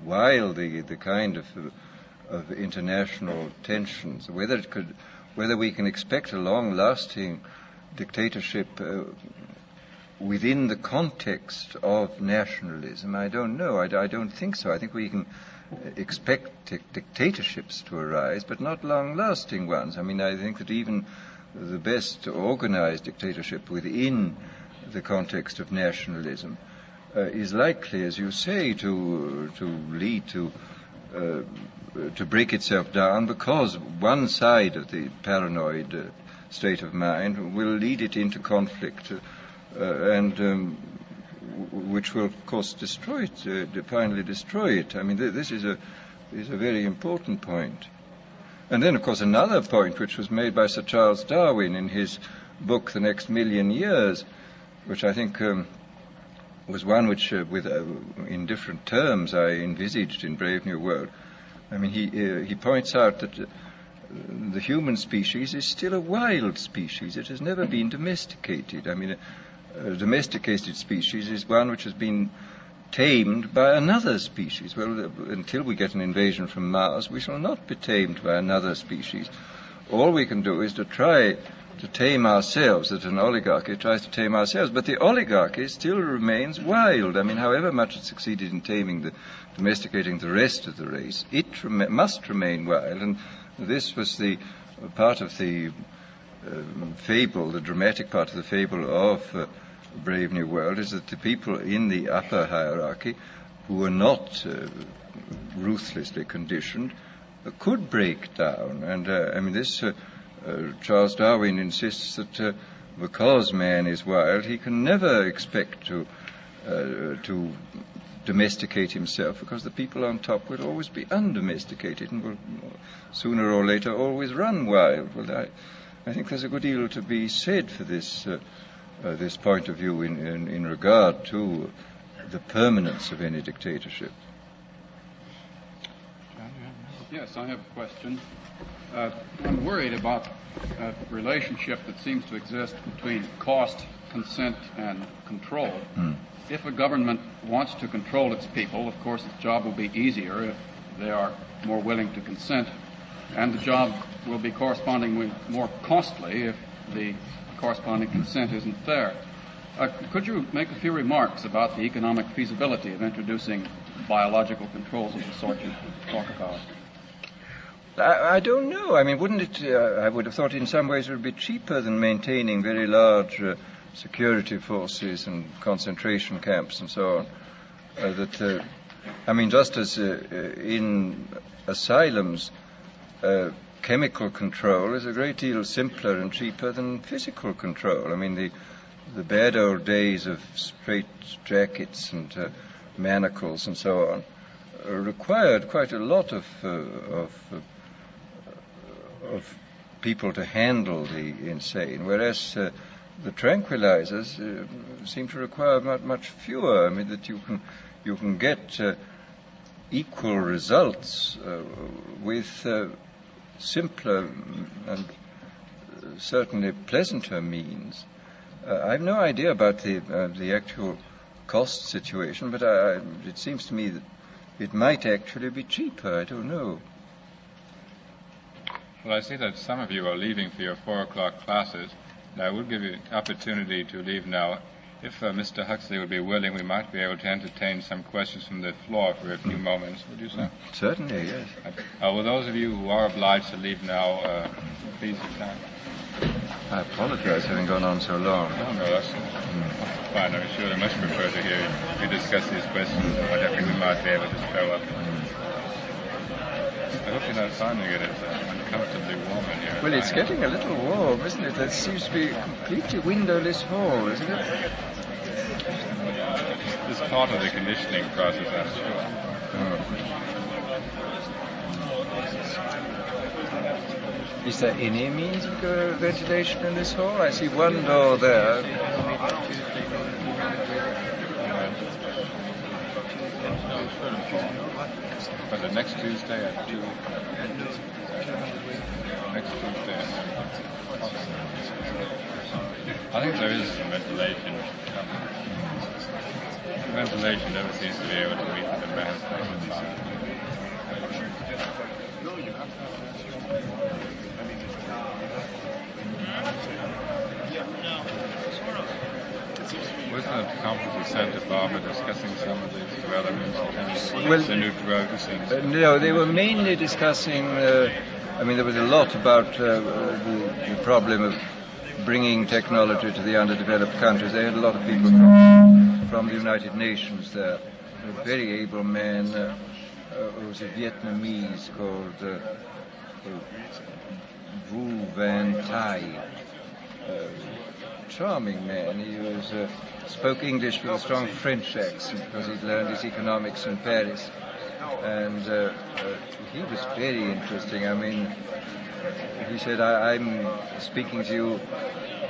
S2: while the kind of international tensions, whether we can expect a long-lasting dictatorship within the context of nationalism, I don't know. I don't think so. I think we can expect dictatorships to arise, but not long-lasting ones. I mean, I think that even the best organized dictatorship within the context of nationalism is likely, as you say, to lead to break itself down, because one side of the paranoid state of mind will lead it into conflict, and which will, of course, destroy it, finally destroy it. I mean, this is a very important point. And then, of course, another point which was made by Sir Charles Darwin in his book, The Next Million Years, which I think was one which, in different terms, I envisaged in Brave New World. I mean, he points out that the human species is still a wild species. It has never been domesticated. I mean, a domesticated species is one which has been tamed by another species. Well, until we get an invasion from Mars, we shall not be tamed by another species. All we can do is to try to tame ourselves, that an oligarchy tries to tame ourselves. But the oligarchy still remains wild. I mean, however much it succeeded in domesticating the rest of the race, it must remain wild. And this was the part of the fable, the dramatic part of the fable of Brave New World, is that the people in the upper hierarchy, who were not ruthlessly conditioned, could break down. And I mean, this Charles Darwin insists that domesticate himself, because the people on top will always be undomesticated and will sooner or later always run wild. Well, I think there's a good deal to be said for this this point of view in regard to the permanence of any dictatorship.
S3: Yes, I have a question. I'm worried about a relationship that seems to exist between cost, consent, and control. If a government wants to control its people, of course, its job will be easier if they are more willing to consent, and the job will be correspondingly more costly if the corresponding consent isn't there. Could you make a few remarks about the economic feasibility of introducing biological controls of the sort you talk about?
S2: I don't know. I mean, wouldn't it, I would have thought in some ways it would be cheaper than maintaining very large security forces and concentration camps and so on. I mean, just as in asylums, chemical control is a great deal simpler and cheaper than physical control. I mean, the bad old days of straight jackets and manacles and so on required quite a lot of people to handle the insane, whereas the tranquilizers seem to require much fewer. I mean, that you can get equal results with simpler and certainly pleasanter means. I have no idea about the actual cost situation, but it seems to me that it might actually be cheaper. I don't know.
S1: Well, I see that some of you are leaving for your 4 o'clock classes, and I will give you an opportunity to leave now. If Mr. Huxley would be willing, we might be able to entertain some questions from the floor for a few moments. Would you, sir?
S2: Certainly, yes.
S1: Will those of you who are obliged to leave now, please return?
S2: I apologize having gone on so long.
S1: No, that's fine. I'm sure they much prefer to hear you discuss these questions or whatever we might be able to throw up. I hope you're not finding it as uncomfortably warm in here.
S2: Well, it's getting a little warm, isn't it? There seems to be a completely windowless hall, isn't it?
S1: It's part of the conditioning process, I'm sure.
S2: Is there any means of ventilation in this hall? I see one door there.
S1: Was it next Tuesday at 2? Next Tuesday. I think there is some ventilation. The ventilation never seems to be able to meet the demands of the time. Wasn't it a conference in Santa Barbara discussing some of these developments and the new drugs?
S2: No, they were mainly discussing, I mean, there was a lot about the problem of bringing technology to the underdeveloped countries. They had a lot of people from the United Nations there. A very able man who was a Vietnamese called Vu Van Thai. Charming man. He spoke English with a strong French accent because he'd learned his economics in Paris. And he was very interesting. I mean, he said, I'm speaking to you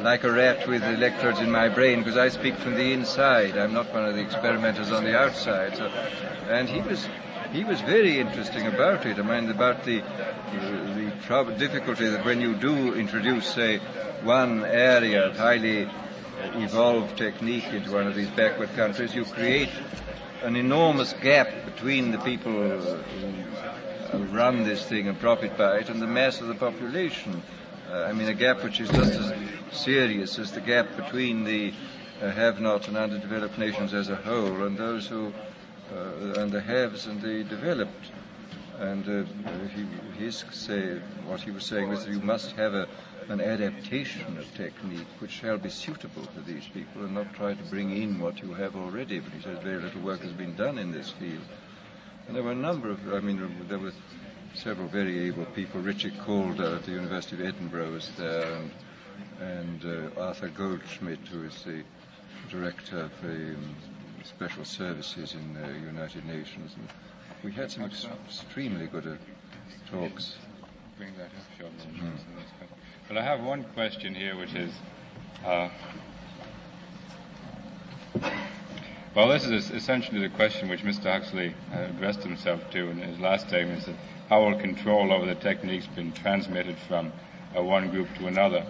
S2: like a rat with electrodes in my brain because I speak from the inside. I'm not one of the experimenters on the outside. And he was very interesting about it. I mean, about the difficulty that when you do introduce, say, one area of highly evolved technique into one of these backward countries, you create an enormous gap between the people who run this thing and profit by it and the mass of the population. I mean, a gap which is just as serious as the gap between the have-not and underdeveloped nations as a whole and those who, and the haves and the developed. And what he was saying was that you must have an adaptation of technique which shall be suitable for these people and not try to bring in what you have already. But he said very little work has been done in this field. And there were a number of, there were several very able people. Richard Calder at the University of Edinburgh was there, and Arthur Goldschmidt, who is the director of the special services in the United Nations. And we had some extremely good talks.
S1: Bring that up, Sheldon. Well, I have one question here, which is, well, this is essentially the question which Mr. Huxley addressed himself to in his last statement, is that how will control over the techniques been transmitted from one group to another?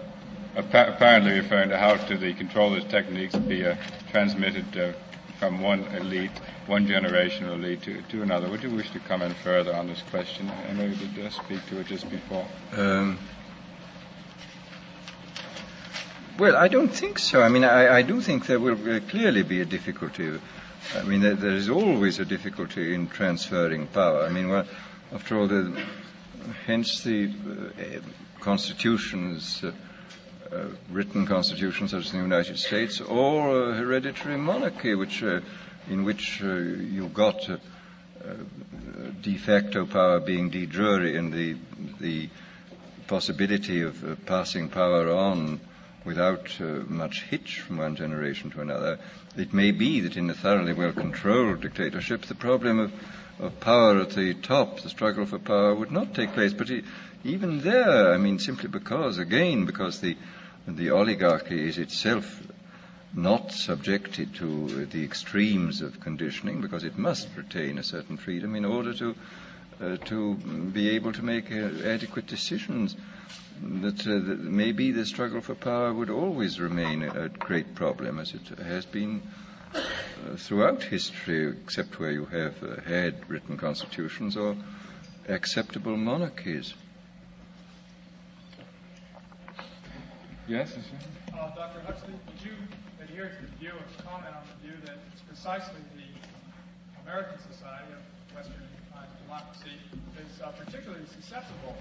S1: Apparently referring to how to the control of the techniques be transmitted from one elite, one generation of elite to another. Would you wish to comment further on this question? I know you did just speak to it just before.
S2: Well, I don't think so. I mean, I do think there will clearly be a difficulty. I mean, there is always a difficulty in transferring power. I mean, well, after all, hence the constitutions, written constitutions such as in the United States, or a hereditary monarchy, in which you got de facto power being de jure, and the possibility of passing power on without much hitch from one generation to another. It may be that in a thoroughly well-controlled dictatorship, the problem of power at the top, the struggle for power, would not take place. But even there, I mean, simply because the oligarchy is itself not subjected to the extremes of conditioning, because it must retain a certain freedom in order to be able to make adequate decisions, that maybe the struggle for power would always remain a great problem, as it has been throughout history, except where you have had written constitutions or acceptable monarchies.
S1: Yes?
S5: Dr. Huxley, would you adhere to the view or comment on the view that it's precisely the American society of Western democracy is particularly susceptible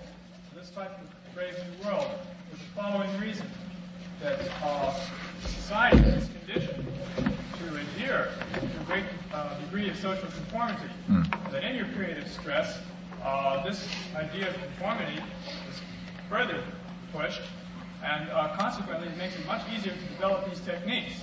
S5: to this type of brave new world, for the following reason, that society is conditioned to adhere to a great degree of social conformity, that in your period of stress, this idea of conformity is further pushed, and consequently it makes it much easier to develop these techniques,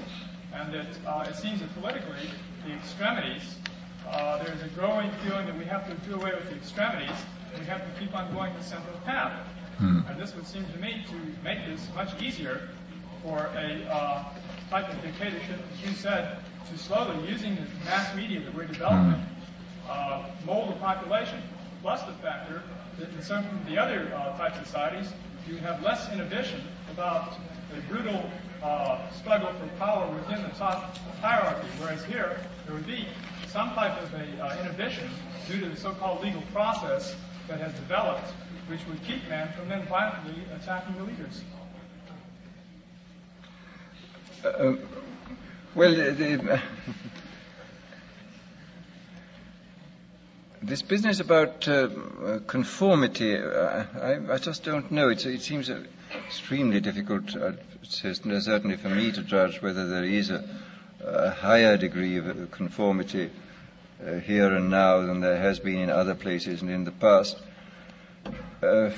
S5: and that it seems that politically the extremities, there is a growing feeling that we have to do away with the extremities, and we have to keep on going the central path. And this would seem to me to make this much easier for a type of dictatorship, as you said, to slowly, using the mass media that we're developing, mold the population, plus the factor that in some of the other type societies, you have less inhibition about the brutal struggle for power within the top hierarchy, whereas here there would be some type of a inhibition due to the so-called legal process that has developed, which would keep men from then violently attacking the leaders.
S2: This business about conformity, I just don't know. It seems extremely difficult, certainly for me, to judge whether there is a higher degree of conformity here and now than there has been in other places and in the past. I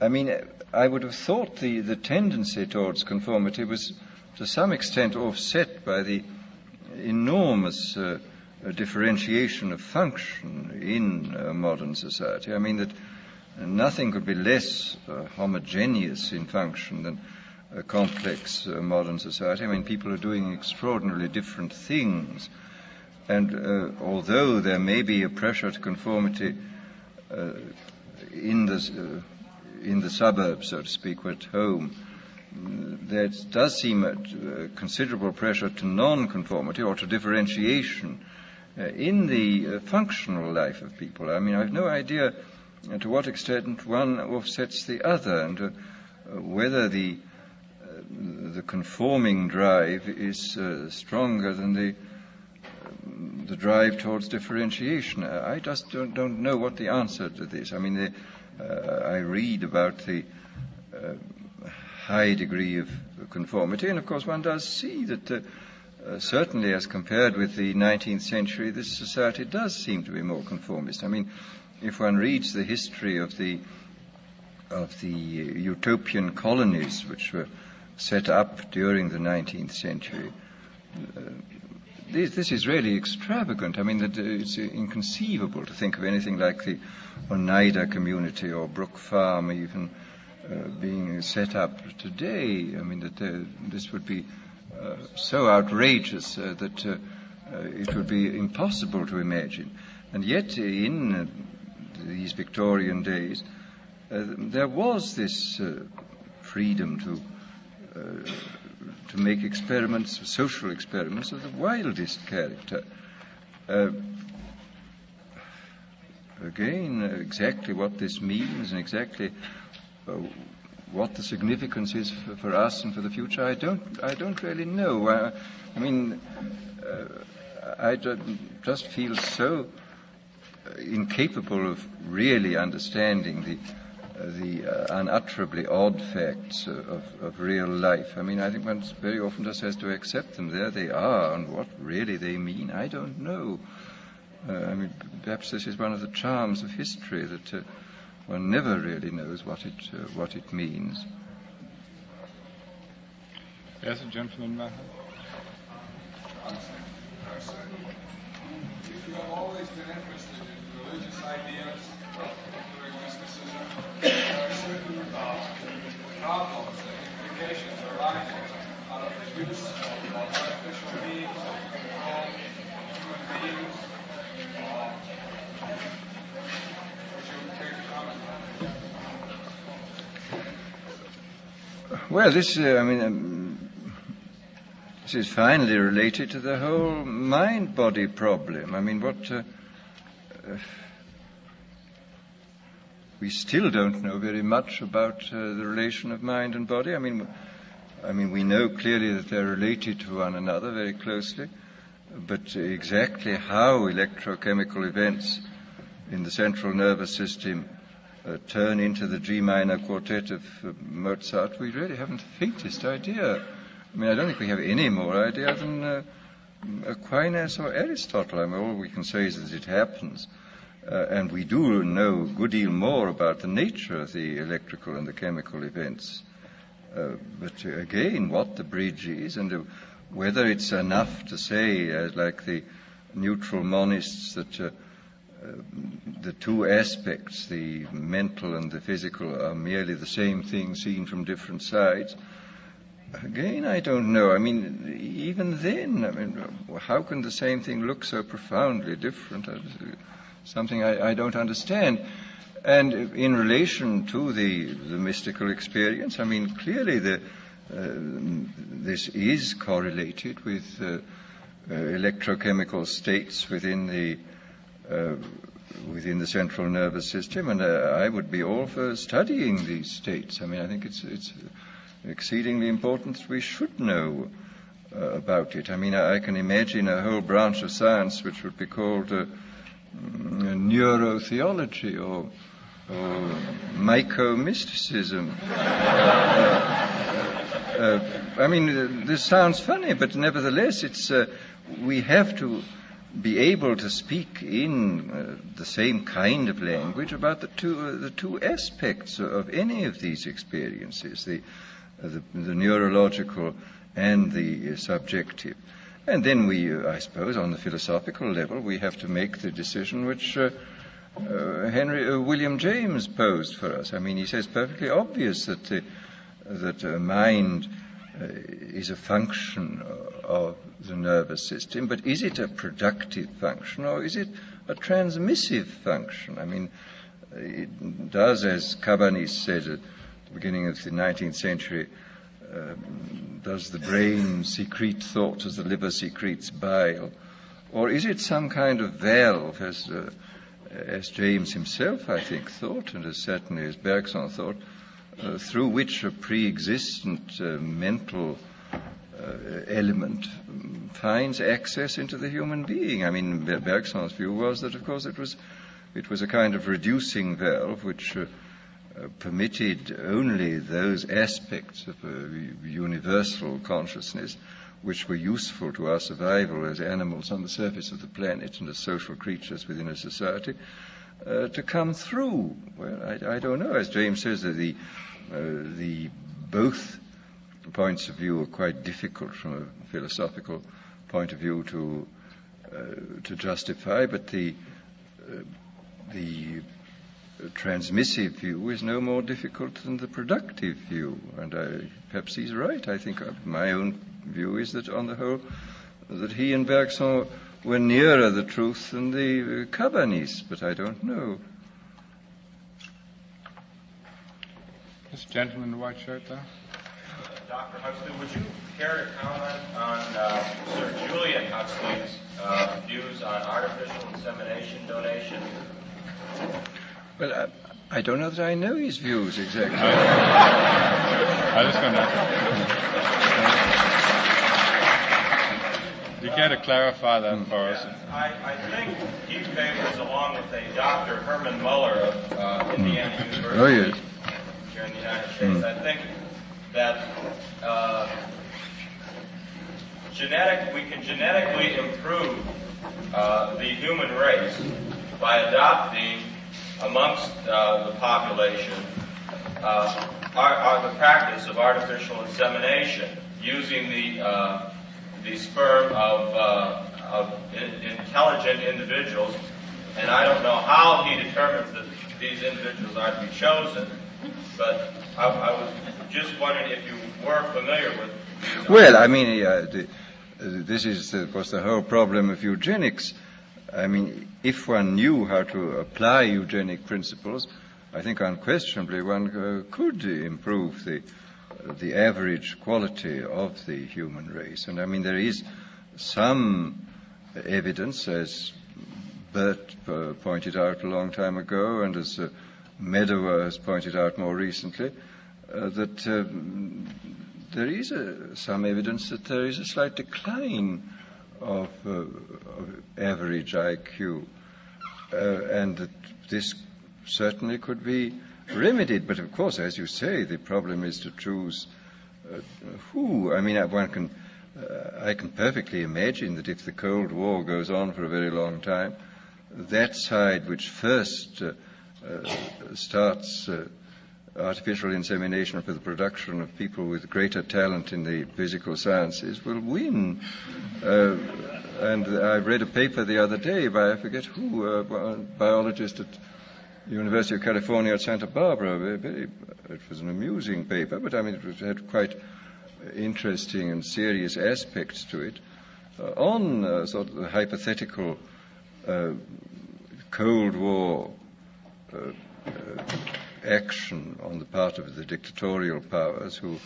S2: mean, I would have thought the tendency towards conformity was to some extent offset by the enormous differentiation of function in modern society. I mean that nothing could be less homogeneous in function than a complex modern society. I mean, people are doing extraordinarily different things, and although there may be a pressure to conformity in the suburbs, so to speak, or at home, there does seem a considerable pressure to non-conformity or to differentiation in the functional life of people. I mean, I have no idea to what extent one offsets the other, and whether the conforming drive is stronger than the drive towards differentiation. I just don't know what the answer to this. I mean, I read about the high degree of conformity, and of course one does see that certainly as compared with the 19th century, this society does seem to be more conformist. I mean, if one reads the history of the utopian colonies which were set up during the 19th century, this is really extravagant. I mean, that it's inconceivable to think of anything like the Oneida community or Brook Farm even being set up today. I mean, that this would be so outrageous that it would be impossible to imagine. And yet, in these Victorian days, there was this freedom to make experiments, social experiments of the wildest character. Again, exactly what this means and exactly what the significance is for us and for the future, I don't really know. I mean, I just feel so incapable of really understanding the unutterably odd facts of real life. I mean, I think one very often just has to accept them. There they are, and what really they mean, I don't know. I mean, perhaps this is one of the charms of history, that one never really knows what it means.
S1: Yes, a gentleman.
S6: If you have always been interested in religious ideas, including mysticism, there are certain problems and implications arising out of the use of artificial means to control human beings. Would you care to comment on that?
S2: Well, this is finally related to the whole mind-body problem. I mean, we still don't know very much about the relation of mind and body. I mean, we know clearly that they're related to one another very closely, but exactly how electrochemical events in the central nervous system turn into the G minor quartet of Mozart, we really haven't the faintest idea. I mean, I don't think we have any more idea than Aquinas or Aristotle. I mean, all we can say is that it happens. And we do know a good deal more about the nature of the electrical and the chemical events. But again, what the bridge is and whether it's enough to say, like the neutral monists, that the two aspects, the mental and the physical, are merely the same thing seen from different sides. Again, I don't know. I mean, even then, how can the same thing look so profoundly different? Something I don't understand. And in relation to the mystical experience, I mean, clearly this is correlated with electrochemical states within the central nervous system, and I would be all for studying these states. I mean, I think it's exceedingly important that we should know about it. I mean, I can imagine a whole branch of science which would be called neurotheology or myco-mysticism. I mean, this sounds funny, but nevertheless, we have to be able to speak in the same kind of language about the two aspects of any of these experiences, the neurological and the subjective. And then I suppose, on the philosophical level, we have to make the decision which William James posed for us. I mean, he says perfectly obvious that mind is a function of the nervous system, but is it a productive function or is it a transmissive function? I mean, it does, as Cabanis said at the beginning of the 19th century, does the brain secrete thought as the liver secretes bile? Or is it some kind of valve, as James himself, I think, thought, and as certainly as Bergson thought, through which a pre-existent mental element finds access into the human being? I mean, Bergson's view was that, of course, it was a kind of reducing valve which permitted only those aspects of universal consciousness which were useful to our survival as animals on the surface of the planet and as social creatures within a society to come through. Well, I don't know. As James says, the both points of view are quite difficult from a philosophical point of view to justify, but the transmissive view is no more difficult than the productive view, and perhaps he's right. I think my own view is that, on the whole, that he and Bergson were nearer the truth than the Cabanis, but I don't know.
S1: This gentleman in the white shirt there.
S7: Dr. Huxley, would you care to comment on Sir Julian Huxley's views on artificial insemination donation?
S2: Well, I don't know that I know his views exactly.
S1: I just want to... You care to clarify that for us?
S7: I think he favors, along with a Dr. Herman Muller of Indiana University here in the United States, I think that we can genetically improve the human race by adopting amongst the population the practice of artificial insemination, using the sperm of intelligent individuals. And I don't know how he determines that these individuals are to be chosen, but I was just wondering if you were familiar with these.
S2: Well, I mean, this is, of course, the whole problem of eugenics. I mean, if one knew how to apply eugenic principles, I think unquestionably one could improve the average quality of the human race. And I mean, there is some evidence, as Bert pointed out a long time ago, and as Medower has pointed out more recently, that there is some evidence that there is a slight decline of average IQ, and that this certainly could be remedied. But of course, as you say, the problem is to choose who. I mean, I can perfectly imagine that if the Cold War goes on for a very long time, that side which first starts artificial insemination for the production of people with greater talent in the physical sciences will win. And I read a paper the other day by, I forget who, a biologist at the University of California at Santa Barbara. It was an amusing paper, but I mean, it had quite interesting and serious aspects to it on sort of the hypothetical Cold War action on the part of the dictatorial powers who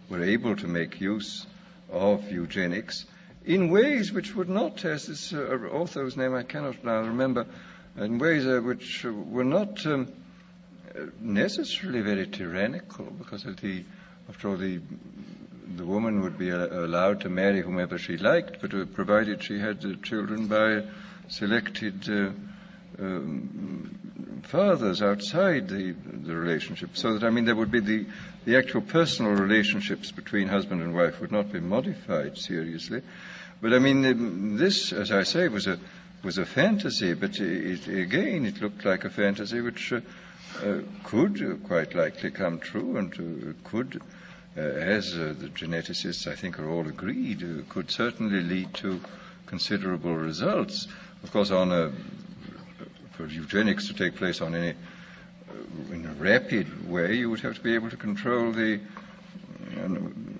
S2: were able to make use of eugenics in ways which would not, as this author whose name I cannot now remember, in ways which were not necessarily very tyrannical, because after all, the woman would be allowed to marry whomever she liked, but provided she had children by selected fathers outside the relationship, so that, I mean, there would be the actual personal relationships between husband and wife would not be modified seriously. But I mean, this, as I say, was a fantasy, but it looked like a fantasy which could quite likely come true, and could, as the geneticists I think are all agreed, could certainly lead to considerable results. Of course, for eugenics to take place in a rapid way, you would have to be able to control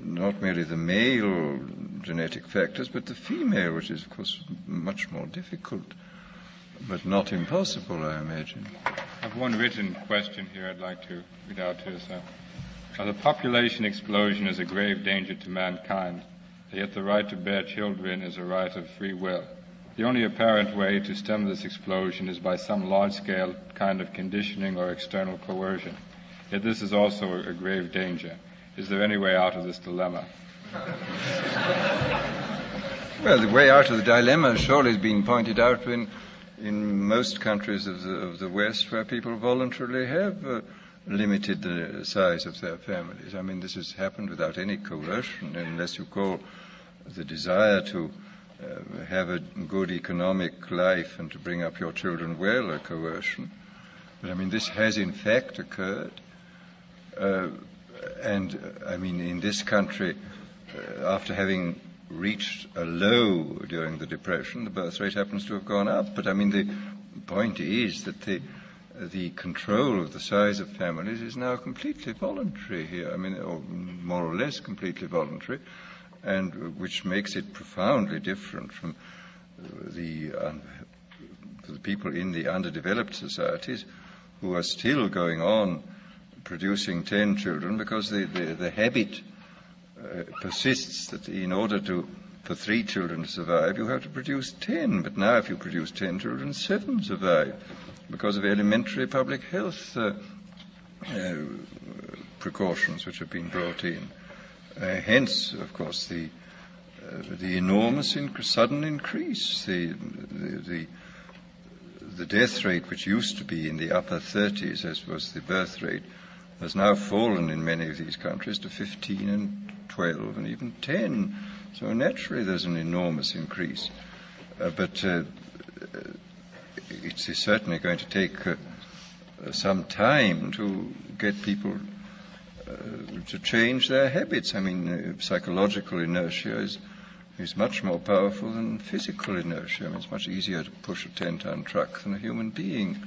S2: not merely the male genetic factors, but the female, which is, of course, much more difficult, but not impossible, I imagine.
S1: I have one written question here I'd like to read out to us. The population explosion is a grave danger to mankind, yet the right to bear children is a right of free will. The only apparent way to stem this explosion is by some large-scale kind of conditioning or external coercion. Yet this is also a grave danger. Is there any way out of this dilemma?
S2: Well, the way out of the dilemma surely has been pointed out in most countries of the West, where people voluntarily have limited the size of their families. I mean, this has happened without any coercion, unless you call the desire to have a good economic life and to bring up your children well a coercion. But I mean, this has in fact occurred. And I mean, in this country, after having reached a low during the Depression, the birth rate happens to have gone up. But I mean, the point is that the control of the size of families is now completely voluntary here. I mean, or more or less completely voluntary, and which makes it profoundly different from the people in the underdeveloped societies who are still going on producing 10 children because the habit persists that in order for 3 children to survive, you have to produce 10. But now if you produce 10 children, 7 survive because of elementary public health precautions which have been brought in. Hence, of course, the enormous sudden increase. The death rate, which used to be in the upper 30s, as was the birth rate, has now fallen in many of these countries to 15 and 12 and even 10. So naturally there's an enormous increase. But it's certainly going to take some time to get people to change their habits. I mean, psychological inertia is much more powerful than physical inertia. I mean, it's much easier to push a 10-ton truck than a human being.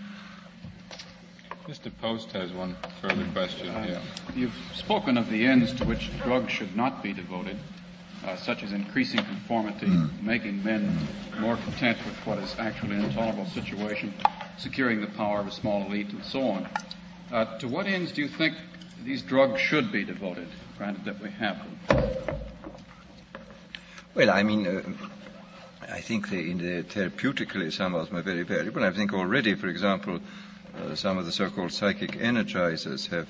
S1: Mr. Post has one further question here.
S3: You've spoken of the ends to which drugs should not be devoted, such as increasing conformity, making men more content with what is actually an intolerable situation, securing the power of a small elite, and so on. To what ends do you think these drugs should be devoted, granted that we have them?
S2: Well, I mean, I think therapeutically some of them are very valuable. I think already, for example, some of the so-called psychic energizers have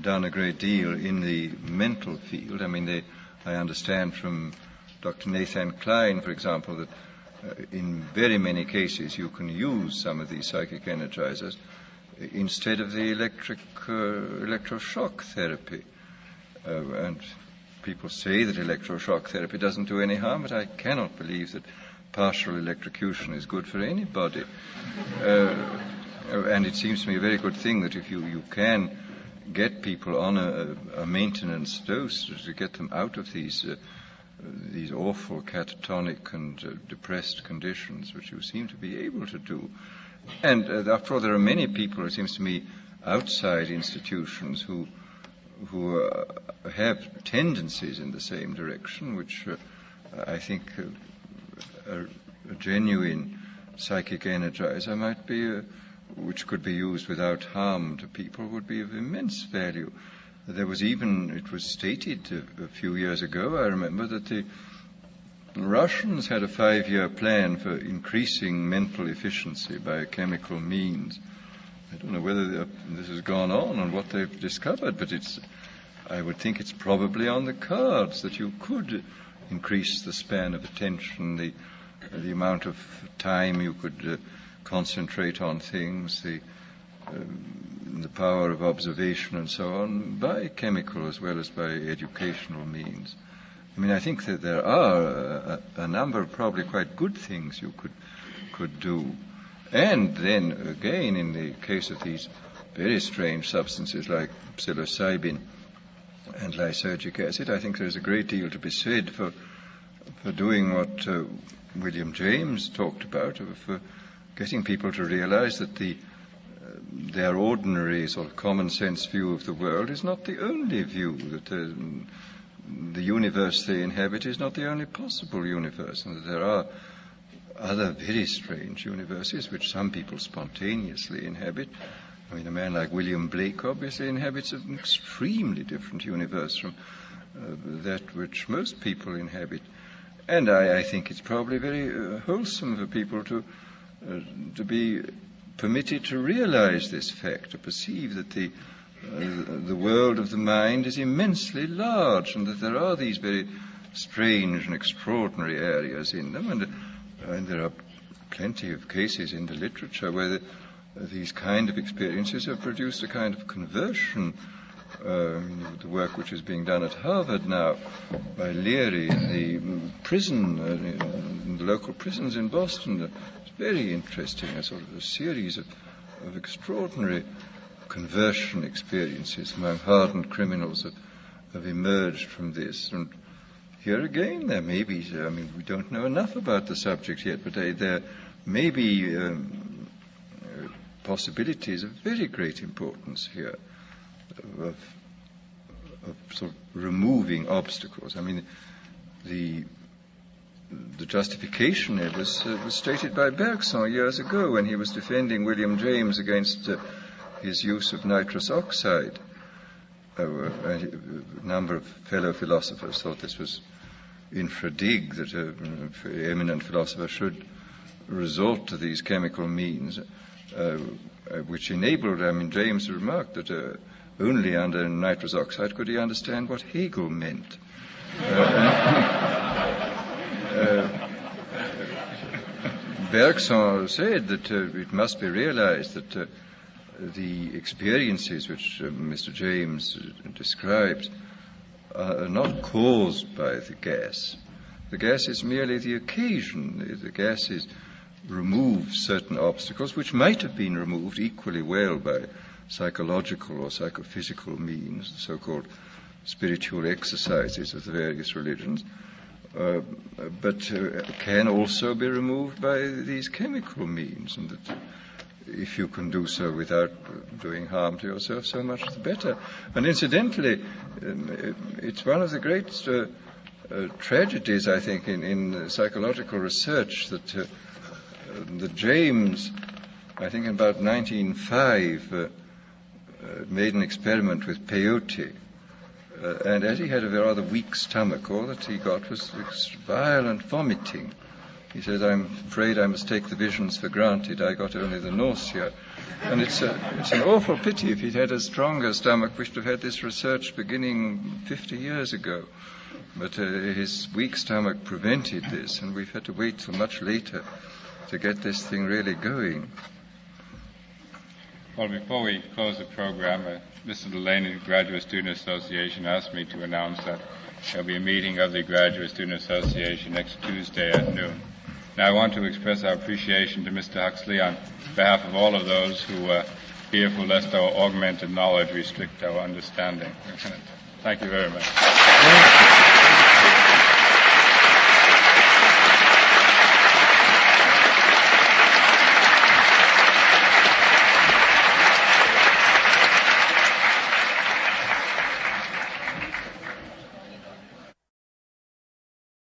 S2: done a great deal in the mental field. I mean, I understand from Dr. Nathan Klein, for example, that in very many cases you can use some of these psychic energizers instead of the electroshock therapy. And people say that electroshock therapy doesn't do any harm, but I cannot believe that partial electrocution is good for anybody. And it seems to me a very good thing that if you can get people on a maintenance dose to get them out of these awful catatonic and depressed conditions, which you seem to be able to do. And after all, there are many people, it seems to me, outside institutions who have tendencies in the same direction, which I think a genuine psychic energizer might be, which could be used without harm to people, would be of immense value. There was even, it was stated a few years ago, I remember, that the Russians had a 5-year plan for increasing mental efficiency by chemical means. I don't know whether this has gone on and what they've discovered, but I would think it's probably on the cards that you could increase the span of attention, the amount of time you could concentrate on things, the power of observation and so on, by chemical as well as by educational means. I mean, I think that there are a number of probably quite good things you could do. And then, again, in the case of these very strange substances like psilocybin and lysergic acid, I think there's a great deal to be said for doing what William James talked about, of getting people to realize that their ordinary sort of common sense view of the world is not the only view, that the universe they inhabit is not the only possible universe, and that there are other very strange universes which some people spontaneously inhabit. I mean, a man like William Blake obviously inhabits an extremely different universe from that which most people inhabit. And I think it's probably very wholesome for people to be permitted to realize this fact, to perceive that the world of the mind is immensely large, and that there are these very strange and extraordinary areas in them, and there are plenty of cases in the literature where these kind of experiences have produced a kind of conversion. The work which is being done at Harvard now by Leary in the prison, in the local prisons in Boston, it's very interesting, a sort of a series of extraordinary conversion experiences among hardened criminals have emerged from this. And here again, there may be, we don't know enough about the subject yet, but there may be possibilities of very great importance here of sort of removing obstacles. The justification was stated by Bergson years ago when he was defending William James against his use of nitrous oxide. A number of fellow philosophers thought this was infra dig, that an eminent philosopher should resort to these chemical means, which enabled, James remarked that only under nitrous oxide could he understand what Hegel meant. Bergson said that it must be realized that the experiences which Mr. James describes are not caused by the gas. The gas is merely the occasion. The gases remove certain obstacles which might have been removed equally well by psychological or psychophysical means, the so-called spiritual exercises of the various religions, but can also be removed by these chemical means, and that if you can do so without doing harm to yourself, so much the better. And incidentally, it's one of the great tragedies, I think, in psychological research that James, I think in about 1905, made an experiment with peyote. And as he had a rather weak stomach, all that he got was violent vomiting. He said, "I'm afraid I must take the visions for granted. I got only the nausea." And it's an awful pity. If he'd had a stronger stomach, we should have had this research beginning 50 years ago. But his weak stomach prevented this, and we've had to wait till much later to get this thing really going.
S1: Well, before we close the program, Mr. Delaney, the Graduate Student Association, asked me to announce that there'll be a meeting of the Graduate Student Association next Tuesday at noon. Now, I want to express our appreciation to Mr. Huxley on behalf of all of those who are fearful lest our augmented knowledge restrict our understanding. Thank you very much.